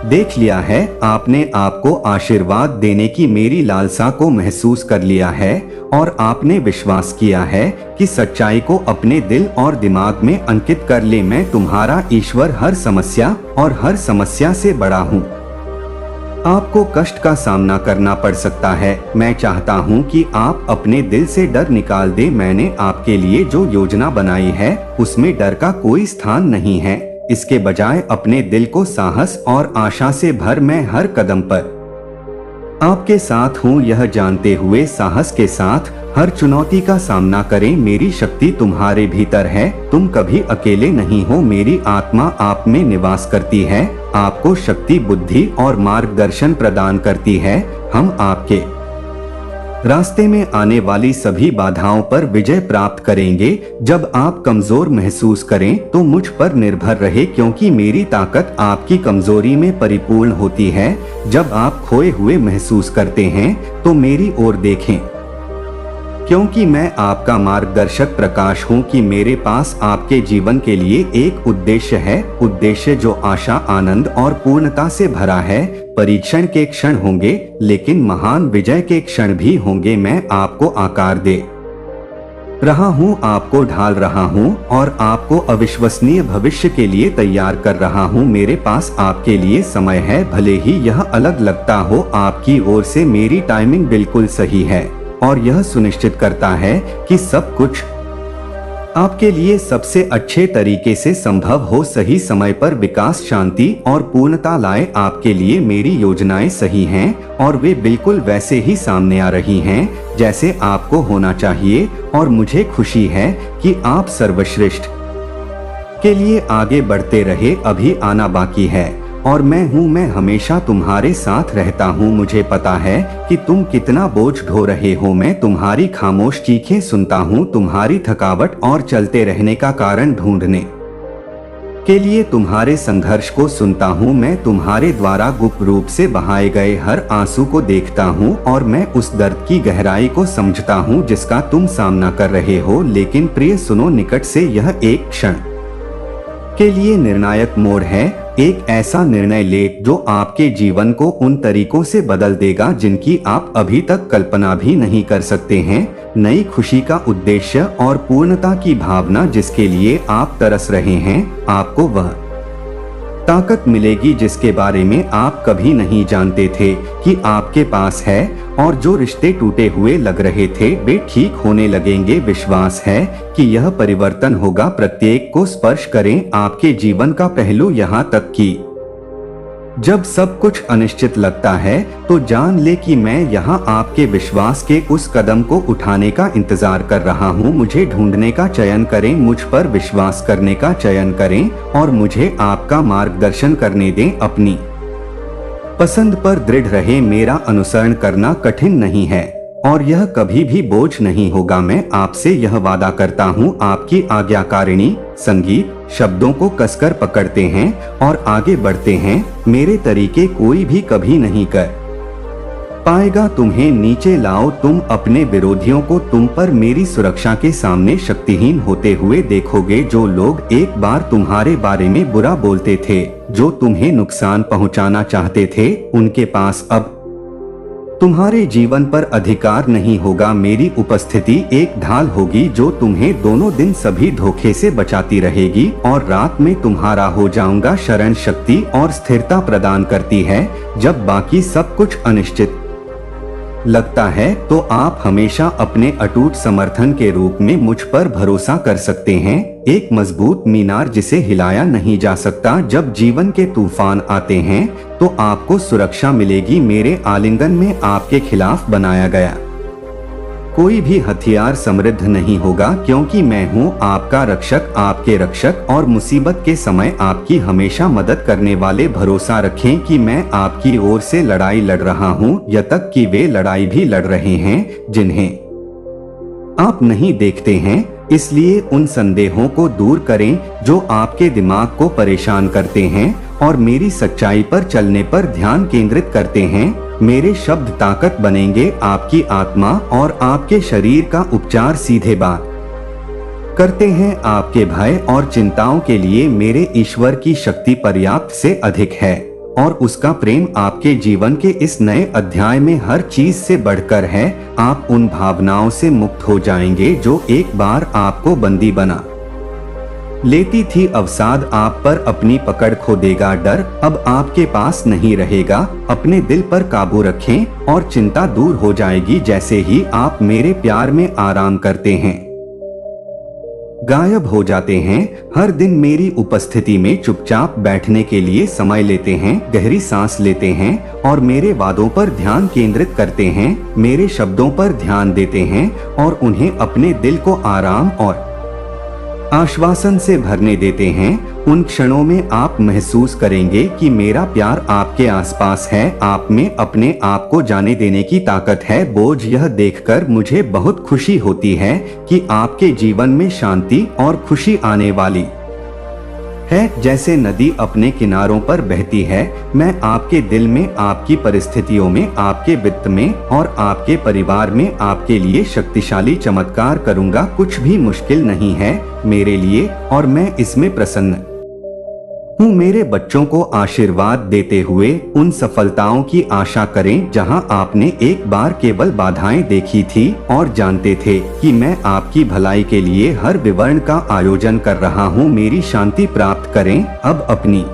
देख लिया है। आपने आपको आशीर्वाद देने की मेरी लालसा को महसूस कर लिया है और आपने विश्वास किया है कि सच्चाई को अपने दिल और दिमाग में अंकित कर ले। मैं तुम्हारा ईश्वर हर समस्या और हर समस्या से बड़ा हूँ। आपको कष्ट का सामना करना पड़ सकता है। मैं चाहता हूँ कि आप अपने दिल से डर निकाल दें। मैंने आपके लिए जो योजना बनाई है उसमें डर का कोई स्थान नहीं है। इसके बजाय अपने दिल को साहस और आशा से भर। मैं हर कदम पर आपके साथ हूँ, यह जानते हुए साहस के साथ हर चुनौती का सामना करें। मेरी शक्ति तुम्हारे भीतर है, तुम कभी अकेले नहीं हो। मेरी आत्मा आप में निवास करती है, आपको शक्ति, बुद्धि और मार्गदर्शन प्रदान करती है। हम आपके रास्ते में आने वाली सभी बाधाओं पर विजय प्राप्त करेंगे। जब आप कमजोर महसूस करें तो मुझ पर निर्भर रहे, क्योंकि मेरी ताकत आपकी कमजोरी में परिपूर्ण होती है। जब आप खोए हुए महसूस करते हैं तो मेरी ओर देखें, क्योंकि मैं आपका मार्गदर्शक प्रकाश हूँ कि मेरे पास आपके जीवन के लिए एक उद्देश्य है, उद्देश्य जो आशा, आनंद और पूर्णता से भरा है। परीक्षण के क्षण होंगे, लेकिन महान विजय के क्षण भी होंगे। मैं आपको आकार दे रहा हूँ, आपको ढाल रहा हूँ और आपको अविश्वसनीय भविष्य के लिए तैयार कर रहा हूँ। मेरे पास आपके लिए समय है, भले ही यह अलग लगता हो। आपकी ओर से मेरी टाइमिंग बिल्कुल सही है और यह सुनिश्चित करता है कि सब कुछ आपके लिए सबसे अच्छे तरीके से संभव हो। सही समय पर विकास, शांति और पूर्णता लाए। आपके लिए मेरी योजनाएं सही हैं और वे बिल्कुल वैसे ही सामने आ रही हैं जैसे आपको होना चाहिए। और मुझे खुशी है कि आप सर्वश्रेष्ठ के लिए आगे बढ़ते रहे। अभी आना बाकी है और मैं हमेशा तुम्हारे साथ रहता हूँ। मुझे पता है कि तुम कितना बोझ ढो रहे हो। मैं तुम्हारी खामोश चीखें सुनता हूँ, तुम्हारी थकावट और चलते रहने का कारण ढूंढने के लिए तुम्हारे संघर्ष को सुनता हूँ। मैं तुम्हारे द्वारा गुप्त रूप से बहाए गए हर आंसू को देखता हूँ और मैं उस दर्द की गहराई को समझता हूँ जिसका तुम सामना कर रहे हो। लेकिन प्रिय सुनो, निकट से यह एक क्षण के लिए निर्णायक मोड़ है। एक ऐसा निर्णय ले जो आपके जीवन को उन तरीकों से बदल देगा जिनकी आप अभी तक कल्पना भी नहीं कर सकते हैं। नई खुशी का उद्देश्य और पूर्णता की भावना जिसके लिए आप तरस रहे हैं। आपको वह ताकत मिलेगी जिसके बारे में आप कभी नहीं जानते थे कि आपके पास है। और जो रिश्ते टूटे हुए लग रहे थे वे ठीक होने लगेंगे। विश्वास है कि यह परिवर्तन होगा। प्रत्येक को स्पर्श करें, आपके जीवन का पहलू, यहाँ तक कि जब सब कुछ अनिश्चित लगता है तो जान ले कि मैं यहाँ आपके विश्वास के उस कदम को उठाने का इंतजार कर रहा हूँ। मुझे ढूंढने का चयन करें, मुझ पर विश्वास करने का चयन करें और मुझे आपका मार्गदर्शन करने दें। अपनी पसंद पर दृढ़ रहे। मेरा अनुसरण करना कठिन नहीं है और यह कभी भी बोझ नहीं होगा। मैं आपसे यह वादा करता हूँ, आपकी आज्ञाकारिणी संगीत शब्दों को कसकर पकड़ते हैं और आगे बढ़ते हैं। मेरे तरीके कोई भी कभी नहीं कर पाएगा तुम्हें नीचे लाओ। तुम अपने विरोधियों को तुम पर मेरी सुरक्षा के सामने शक्तिहीन होते हुए देखोगे। जो लोग एक बार तुम्हारे बारे में बुरा बोलते थे, जो तुम्हें नुकसान पहुंचाना चाहते थे, उनके पास अब तुम्हारे जीवन पर अधिकार नहीं होगा। मेरी उपस्थिति एक ढाल होगी जो तुम्हें दोनों दिन सभी धोखे से बचाती रहेगी और रात में तुम्हारा हो जाऊंगा। शरण शक्ति और स्थिरता प्रदान करती है। जब बाकी सब कुछ अनिश्चित लगता है तो आप हमेशा अपने अटूट समर्थन के रूप में मुझ पर भरोसा कर सकते हैं। एक मजबूत मीनार जिसे हिलाया नहीं जा सकता। जब जीवन के तूफान आते हैं तो आपको सुरक्षा मिलेगी। मेरे आलिंगन में आपके खिलाफ बनाया गया कोई भी हथियार समृद्ध नहीं होगा, क्योंकि मैं हूँ आपका रक्षक, आपके रक्षक और मुसीबत के समय आपकी हमेशा मदद करने वाले। भरोसा रखें कि मैं आपकी ओर से लड़ाई लड़ रहा हूँ, यह तक कि वे लड़ाई भी लड़ रहे हैं जिन्हें आप नहीं देखते हैं। इसलिए उन संदेहों को दूर करें जो आपके दिमाग को परेशान करते हैं और मेरी सच्चाई पर चलने पर ध्यान केंद्रित करते हैं। मेरे शब्द ताकत बनेंगे। आपकी आत्मा और आपके शरीर का उपचार सीधे बात करते हैं। आपके भय और चिंताओं के लिए मेरे ईश्वर की शक्ति पर्याप्त से अधिक है और उसका प्रेम आपके जीवन के इस नए अध्याय में हर चीज से बढ़कर है। आप उन भावनाओं से मुक्त हो जाएंगे जो एक बार आपको बंदी बना लेती थी। अवसाद आप पर अपनी पकड़ खो देगा। डर अब आपके पास नहीं रहेगा। अपने दिल पर काबू रखें और चिंता दूर हो जाएगी जैसे ही आप मेरे प्यार में आराम करते हैं, गायब हो जाते हैं। हर दिन मेरी उपस्थिति में चुपचाप बैठने के लिए समय लेते हैं, गहरी सांस लेते हैं और मेरे वादों पर ध्यान केंद्रित करते हैं। मेरे शब्दों पर ध्यान देते हैं और उन्हें अपने दिल को आराम और आश्वासन से भरने देते हैं। उन क्षणों में आप महसूस करेंगे कि मेरा प्यार आपके आसपास है, आप में अपने आप को जाने देने की ताकत है। बोझ यह देखकर मुझे बहुत खुशी होती है कि आपके जीवन में शांति और खुशी आने वाली है। जैसे नदी अपने किनारों पर बहती है, मैं आपके दिल में, आपकी परिस्थितियों में, आपके वित्त में और आपके परिवार में आपके लिए शक्तिशाली चमत्कार करूंगा। कुछ भी मुश्किल नहीं है मेरे लिए और मैं इसमें प्रसन्न हूँ। मेरे बच्चों को आशीर्वाद देते हुए उन सफलताओं की आशा करें जहां आपने एक बार केवल बाधाएं देखी थी और जानते थे कि मैं आपकी भलाई के लिए हर विवरण का आयोजन कर रहा हूं। मेरी शांति प्राप्त करें। अब अपनी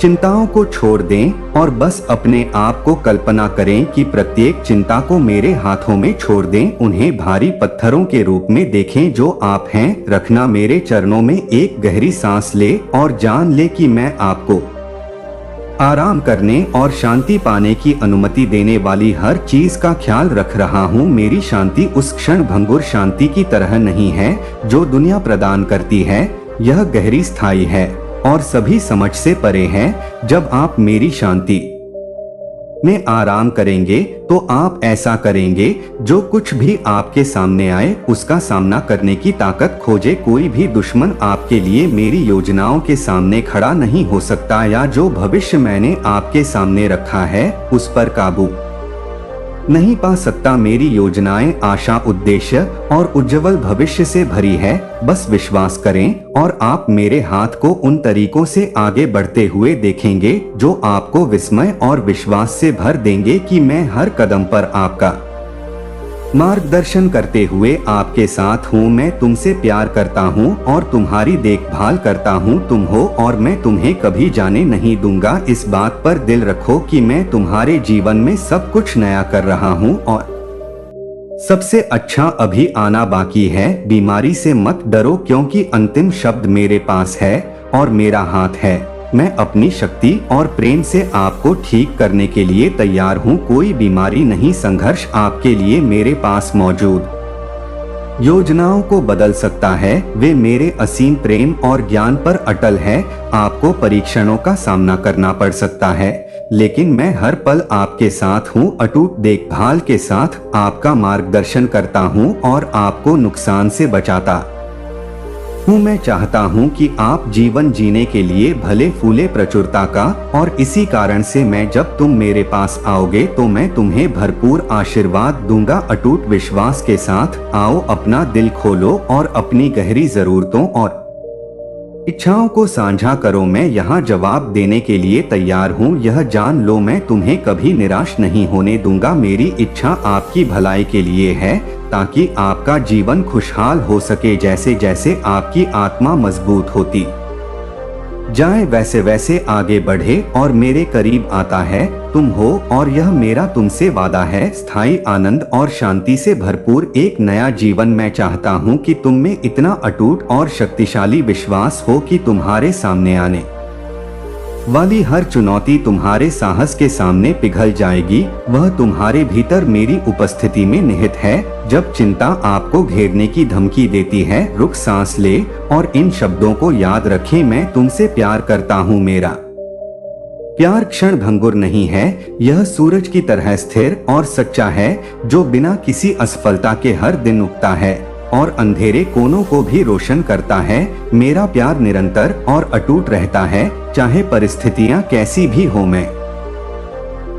चिंताओं को छोड़ दें और बस अपने आप को कल्पना करें कि प्रत्येक चिंता को मेरे हाथों में छोड़ दें। उन्हें भारी पत्थरों के रूप में देखें जो आप हैं। रखना मेरे चरणों में एक गहरी सांस ले और जान ले कि मैं आपको आराम करने और शांति पाने की अनुमति देने वाली हर चीज का ख्याल रख रहा हूँ। मेरी शांति उस क्षण भंगुर शांति की तरह नहीं है जो दुनिया प्रदान करती है। यह गहरी, स्थायी है और सभी समझ से परे है। जब आप मेरी शांति में आराम करेंगे तो आप ऐसा करेंगे जो कुछ भी आपके सामने आए उसका सामना करने की ताकत खोजे। कोई भी दुश्मन आपके लिए मेरी योजनाओं के सामने खड़ा नहीं हो सकता या जो भविष्य मैंने आपके सामने रखा है उस पर काबू नहीं पा सकता। मेरी योजनाएं आशा, उद्देश्य और उज्जवल भविष्य से भरी है। बस विश्वास करें और आप मेरे हाथ को उन तरीकों से आगे बढ़ते हुए देखेंगे जो आपको विस्मय और विश्वास से भर देंगे कि मैं हर कदम पर आपका मार्गदर्शन करते हुए आपके साथ हूँ। मैं तुमसे प्यार करता हूँ और तुम्हारी देखभाल करता हूँ। तुम हो और मैं तुम्हें कभी जाने नहीं दूंगा। इस बात पर दिल रखो कि मैं तुम्हारे जीवन में सब कुछ नया कर रहा हूँ और सबसे अच्छा अभी आना बाकी है। बीमारी से मत डरो क्योंकि अंतिम शब्द मेरे पास है और मेरा हाथ है। मैं अपनी शक्ति और प्रेम से आपको ठीक करने के लिए तैयार हूँ। कोई बीमारी नहीं, संघर्ष आपके लिए मेरे पास मौजूद योजनाओं को बदल सकता है। वे मेरे असीम प्रेम और ज्ञान पर अटल है। आपको परीक्षणों का सामना करना पड़ सकता है लेकिन मैं हर पल आपके साथ हूँ। अटूट देखभाल के साथ आपका मार्गदर्शन करता हूँ और आपको नुकसान से बचाता हूँ। मैं चाहता हूँ कि आप जीवन जीने के लिए भले फूले प्रचुरता का और इसी कारण से मैं जब तुम मेरे पास आओगे तो मैं तुम्हें भरपूर आशीर्वाद दूंगा। अटूट विश्वास के साथ आओ, अपना दिल खोलो और अपनी गहरी जरूरतों और इच्छाओं को साझा करो। मैं यहाँ जवाब देने के लिए तैयार हूँ। यह जान लो मैं तुम्हें कभी निराश नहीं होने दूंगा। मेरी इच्छा आपकी भलाई के लिए है ताकि आपका जीवन खुशहाल हो सके। जैसे जैसे आपकी आत्मा मजबूत होती जाए वैसे वैसे आगे बढ़े और मेरे करीब आता है। तुम हो और यह मेरा तुमसे वादा है। स्थायी आनंद और शांति से भरपूर एक नया जीवन। मैं चाहता हूँ कि तुम में इतना अटूट और शक्तिशाली विश्वास हो कि तुम्हारे सामने आने वाली हर चुनौती तुम्हारे साहस के सामने पिघल जाएगी। वह तुम्हारे भीतर मेरी उपस्थिति में निहित है। जब चिंता आपको घेरने की धमकी देती है, रुक, सांस ले और इन शब्दों को याद रखें। मैं तुमसे प्यार करता हूँ। मेरा प्यार क्षण भंगुर नहीं है। यह सूरज की तरह स्थिर और सच्चा है जो बिना किसी असफलता के हर दिन उगता है और अंधेरे कोनों को भी रोशन करता है। मेरा प्यार निरंतर और अटूट रहता है, चाहे परिस्थितियां कैसी भी हो। मैं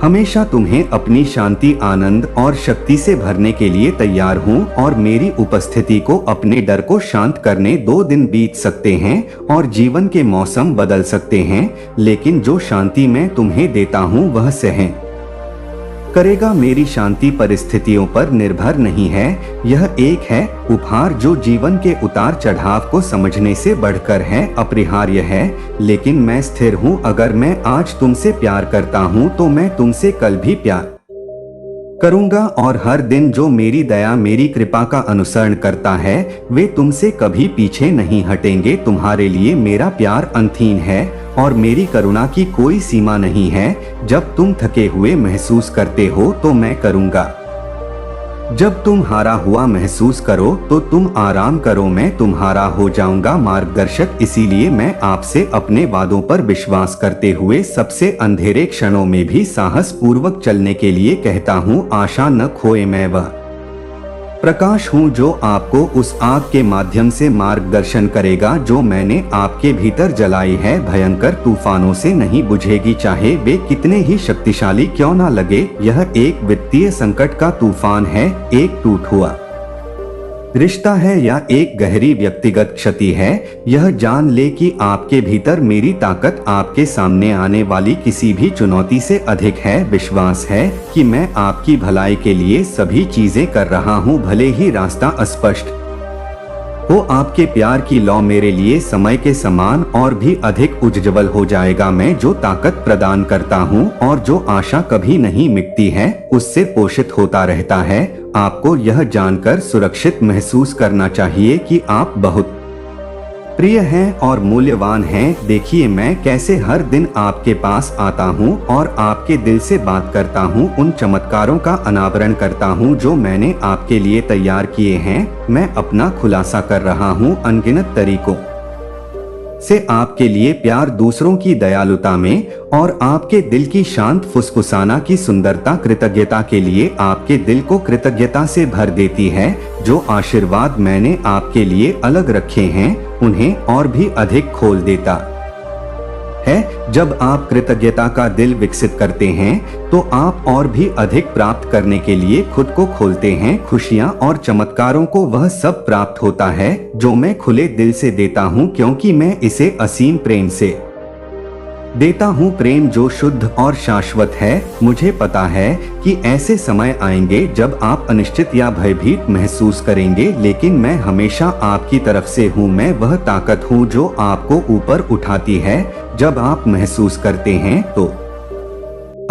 हमेशा तुम्हें अपनी शांति, आनंद और शक्ति से भरने के लिए तैयार हूँ और मेरी उपस्थिति को अपने डर को शांत करने 2 दिन बीत सकते हैं और जीवन के मौसम बदल सकते हैं, लेकिन जो शांति मैं तुम्हें देता हूँ वह सहन करेगा। मेरी शांति परिस्थितियों पर निर्भर नहीं है। यह एक है उपहार जो जीवन के उतार चढ़ाव को समझने से बढ़कर है, अपरिहार्य है। लेकिन मैं स्थिर हूँ। अगर मैं आज तुमसे प्यार करता हूँ तो मैं तुमसे कल भी प्यार करूंगा और हर दिन जो मेरी दया, मेरी कृपा का अनुसरण करता है वे तुमसे कभी पीछे नहीं हटेंगे। तुम्हारे लिए मेरा प्यार अनंत है और मेरी करुणा की कोई सीमा नहीं है। जब तुम थके हुए महसूस करते हो तो मैं करूंगा जब तुम हारा हुआ महसूस करो तो तुम आराम करो, मैं तुम्हारा हो जाऊंगा मार्गदर्शक। इसीलिए मैं आपसे अपने वादों पर विश्वास करते हुए सबसे अंधेरे क्षणों में भी साहस पूर्वक चलने के लिए कहता हूँ, आशा न खोए। मैं वह प्रकाश हूँ जो आपको उस आग के माध्यम से मार्गदर्शन करेगा जो मैंने आपके भीतर जलाई है। भयंकर तूफानों से नहीं बुझेगी, चाहे वे कितने ही शक्तिशाली क्यों ना लगे। यह एक वित्तीय संकट का तूफान है, एक टूट हुआ रिश्ता है या एक गहरी व्यक्तिगत क्षति है। यह जान ले कि आपके भीतर मेरी ताकत आपके सामने आने वाली किसी भी चुनौती से अधिक है। विश्वास है कि मैं आपकी भलाई के लिए सभी चीजें कर रहा हूँ, भले ही रास्ता अस्पष्ट हो। आपके प्यार की लौ मेरे लिए समय के समान और भी अधिक उज्ज्वल हो जाएगा। मैं जो ताकत प्रदान करता हूँ और जो आशा कभी नहीं मिटती है, उससे पोषित होता रहता है। आपको यह जानकर सुरक्षित महसूस करना चाहिए कि आप बहुत प्रिय हैं और मूल्यवान हैं। देखिए मैं कैसे हर दिन आपके पास आता हूँ और आपके दिल से बात करता हूँ, उन चमत्कारों का अनावरण करता हूँ जो मैंने आपके लिए तैयार किए हैं। मैं अपना खुलासा कर रहा हूँ अनगिनत तरीकों से आपके लिए प्यार, दूसरों की दयालुता में और आपके दिल की शांत फुसफुसाना की सुंदरता कृतज्ञता के लिए आपके दिल को कृतज्ञता से भर देती है। जो आशीर्वाद मैंने आपके लिए अलग रखे हैं उन्हें और भी अधिक खोल देता है। जब आप कृतज्ञता का दिल विकसित करते हैं तो आप और भी अधिक प्राप्त करने के लिए खुद को खोलते हैं। खुशियां और चमत्कारों को वह सब प्राप्त होता है जो मैं खुले दिल से देता हूं, क्योंकि मैं इसे असीम प्रेम से देता हूं, प्रेम जो शुद्ध और शाश्वत है। मुझे पता है कि ऐसे समय आएंगे जब आप अनिश्चित या भयभीत महसूस करेंगे, लेकिन मैं हमेशा आपकी तरफ से हूं। मैं वह ताकत हूं जो आपको ऊपर उठाती है। जब आप महसूस करते हैं तो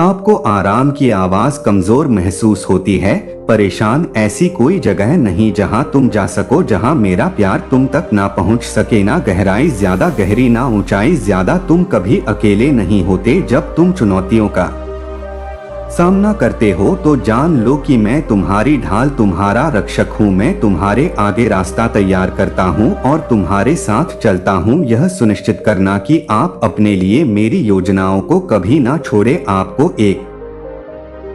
आपको आराम की आवाज कमजोर महसूस होती है। परेशान, ऐसी कोई जगह नहीं जहां तुम जा सको, जहां मेरा प्यार तुम तक ना पहुंच सके। ना गहराई ज्यादा गहरी, ना ऊंचाई ज्यादा। तुम कभी अकेले नहीं होते। जब तुम चुनौतियों का सामना करते हो तो जान लो कि मैं तुम्हारी ढाल, तुम्हारा रक्षक हूँ। मैं तुम्हारे आगे रास्ता तैयार करता हूँ और तुम्हारे साथ चलता हूँ। यह सुनिश्चित करना कि आप अपने लिए मेरी योजनाओं को कभी ना छोड़े। आपको एक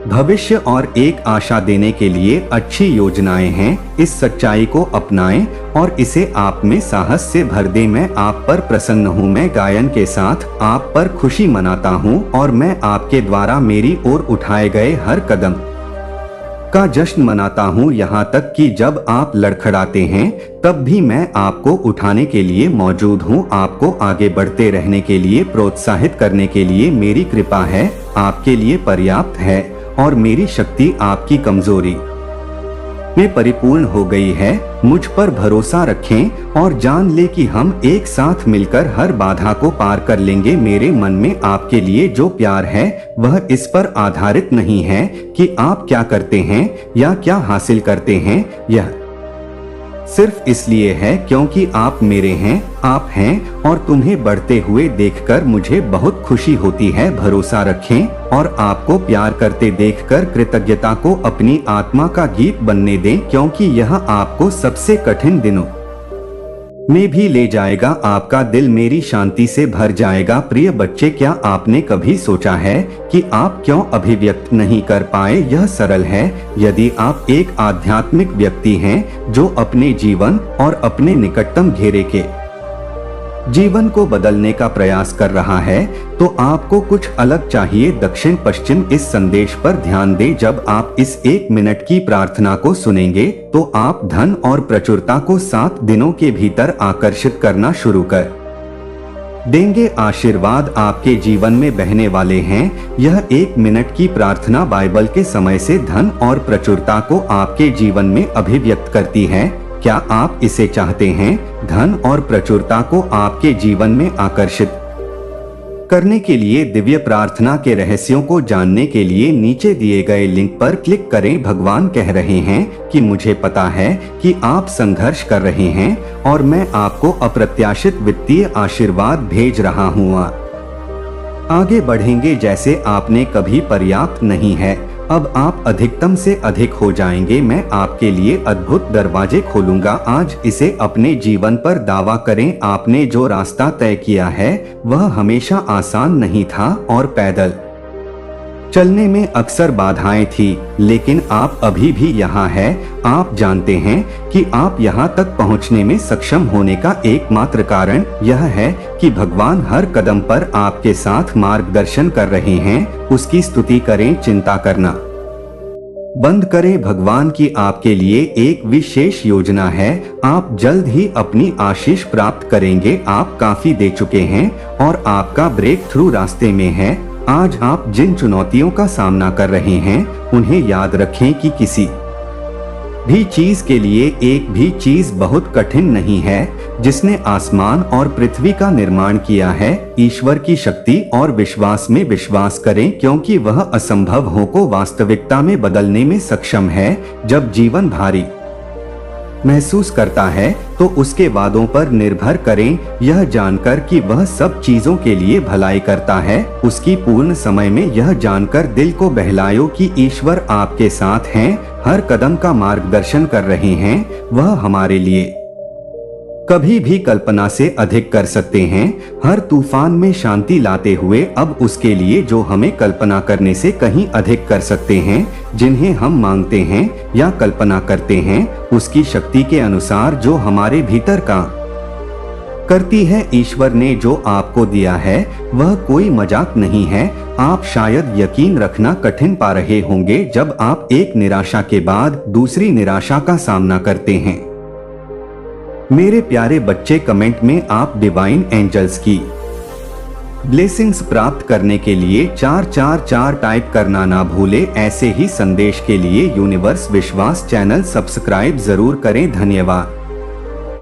भविष्य और एक आशा देने के लिए अच्छी योजनाएं हैं। इस सच्चाई को अपनाएं और इसे आप में साहस से भर दें। मैं आप पर प्रसन्न हूँ। मैं गायन के साथ आप पर खुशी मनाता हूँ और मैं आपके द्वारा मेरी ओर उठाए गए हर कदम का जश्न मनाता हूँ। यहाँ तक कि जब आप लड़खड़ाते हैं तब भी मैं आपको उठाने के लिए मौजूद हूँ। आपको आगे बढ़ते रहने के लिए प्रोत्साहित करने के लिए मेरी कृपा है आपके लिए पर्याप्त है और मेरी शक्ति आपकी कमजोरी में परिपूर्ण हो गई है। मुझ पर भरोसा रखें और जान ले कि हम एक साथ मिलकर हर बाधा को पार कर लेंगे। मेरे मन में आपके लिए जो प्यार है वह इस पर आधारित नहीं है कि आप क्या करते हैं या क्या हासिल करते हैं। यह सिर्फ इसलिए है क्योंकि आप मेरे हैं, आप हैं और तुम्हें बढ़ते हुए देखकर मुझे बहुत खुशी होती है। भरोसा रखें और आपको प्यार करते देखकर कृतज्ञता को अपनी आत्मा का गीत बनने दें, क्योंकि यह आपको सबसे कठिन दिनों में भी ले जाएगा। आपका दिल मेरी शांति से भर जाएगा। प्रिय बच्चे, क्या आपने कभी सोचा है कि आप क्यों अभिव्यक्त नहीं कर पाए? यह सरल है। यदि आप एक आध्यात्मिक व्यक्ति हैं जो अपने जीवन और अपने निकटतम घेरे के जीवन को बदलने का प्रयास कर रहा है तो आपको कुछ अलग चाहिए। दक्षिण पश्चिम इस संदेश पर ध्यान दें। जब आप इस 1 मिनट की प्रार्थना को सुनेंगे तो आप धन और प्रचुरता को 7 दिनों के भीतर आकर्षित करना शुरू कर देंगे। आशीर्वाद आपके जीवन में बहने वाले हैं। यह 1 मिनट की प्रार्थना बाइबल के समय से धन और प्रचुरता को आपके जीवन में अभिव्यक्त करती है। क्या आप इसे चाहते हैं? धन और प्रचुरता को आपके जीवन में आकर्षित करने के लिए दिव्य प्रार्थना के रहस्यों को जानने के लिए नीचे दिए गए लिंक पर क्लिक करें। भगवान कह रहे हैं कि मुझे पता है कि आप संघर्ष कर रहे हैं और मैं आपको अप्रत्याशित वित्तीय आशीर्वाद भेज रहा हूँ। आगे बढ़ेंगे जैसे आपने कभी पर्याप्त नहीं है। अब आप अधिकतम से अधिक हो जाएंगे। मैं आपके लिए अद्भुत दरवाजे खोलूंगा। आज इसे अपने जीवन पर दावा करें। आपने जो रास्ता तय किया है वह हमेशा आसान नहीं था और पैदल चलने में अक्सर बाधाएं थी, लेकिन आप अभी भी यहाँ हैं। आप जानते हैं कि आप यहाँ तक पहुँचने में सक्षम होने का एकमात्र कारण यह है कि भगवान हर कदम पर आपके साथ मार्गदर्शन कर रहे हैं। उसकी स्तुति करें, चिंता करना बंद करें। भगवान की आपके लिए एक विशेष योजना है। आप जल्द ही अपनी आशीष प्राप्त करेंगे। आप काफी दे चुके हैं और आपका ब्रेक थ्रू रास्ते में है। आज आप जिन चुनौतियों का सामना कर रहे हैं उन्हें याद रखें कि किसी भी चीज के लिए एक भी चीज बहुत कठिन नहीं है। जिसने आसमान और पृथ्वी का निर्माण किया है, ईश्वर की शक्ति और विश्वास में विश्वास करें, क्योंकि वह असंभवों को वास्तविकता में बदलने में सक्षम है। जब जीवन भारी महसूस करता है तो उसके वादों पर निर्भर करें, यह जानकर कि वह सब चीजों के लिए भलाई करता है। उसकी पूर्ण समय में यह जानकर दिल को बहलाओ कि ईश्वर आपके साथ हैं, हर कदम का मार्गदर्शन कर रहे हैं। वह हमारे लिए कभी भी कल्पना से अधिक कर सकते हैं। हर तूफान में शांति लाते हुए अब उसके लिए जो हमें कल्पना करने से कहीं अधिक कर सकते हैं, जिन्हें हम मांगते हैं या कल्पना करते हैं, उसकी शक्ति के अनुसार जो हमारे भीतर का करती है। ईश्वर ने जो आपको दिया है वह कोई मजाक नहीं है। आप शायद यकीन रखना कठिन पा रहे होंगे जब आप एक निराशा के बाद दूसरी निराशा का सामना करते हैं। मेरे प्यारे बच्चे, कमेंट में आप डिवाइन एंजल्स की ब्लेसिंग्स प्राप्त करने के लिए 444 टाइप करना ना भूले। ऐसे ही संदेश के लिए यूनिवर्स विश्वास चैनल सब्सक्राइब जरूर करें। धन्यवाद।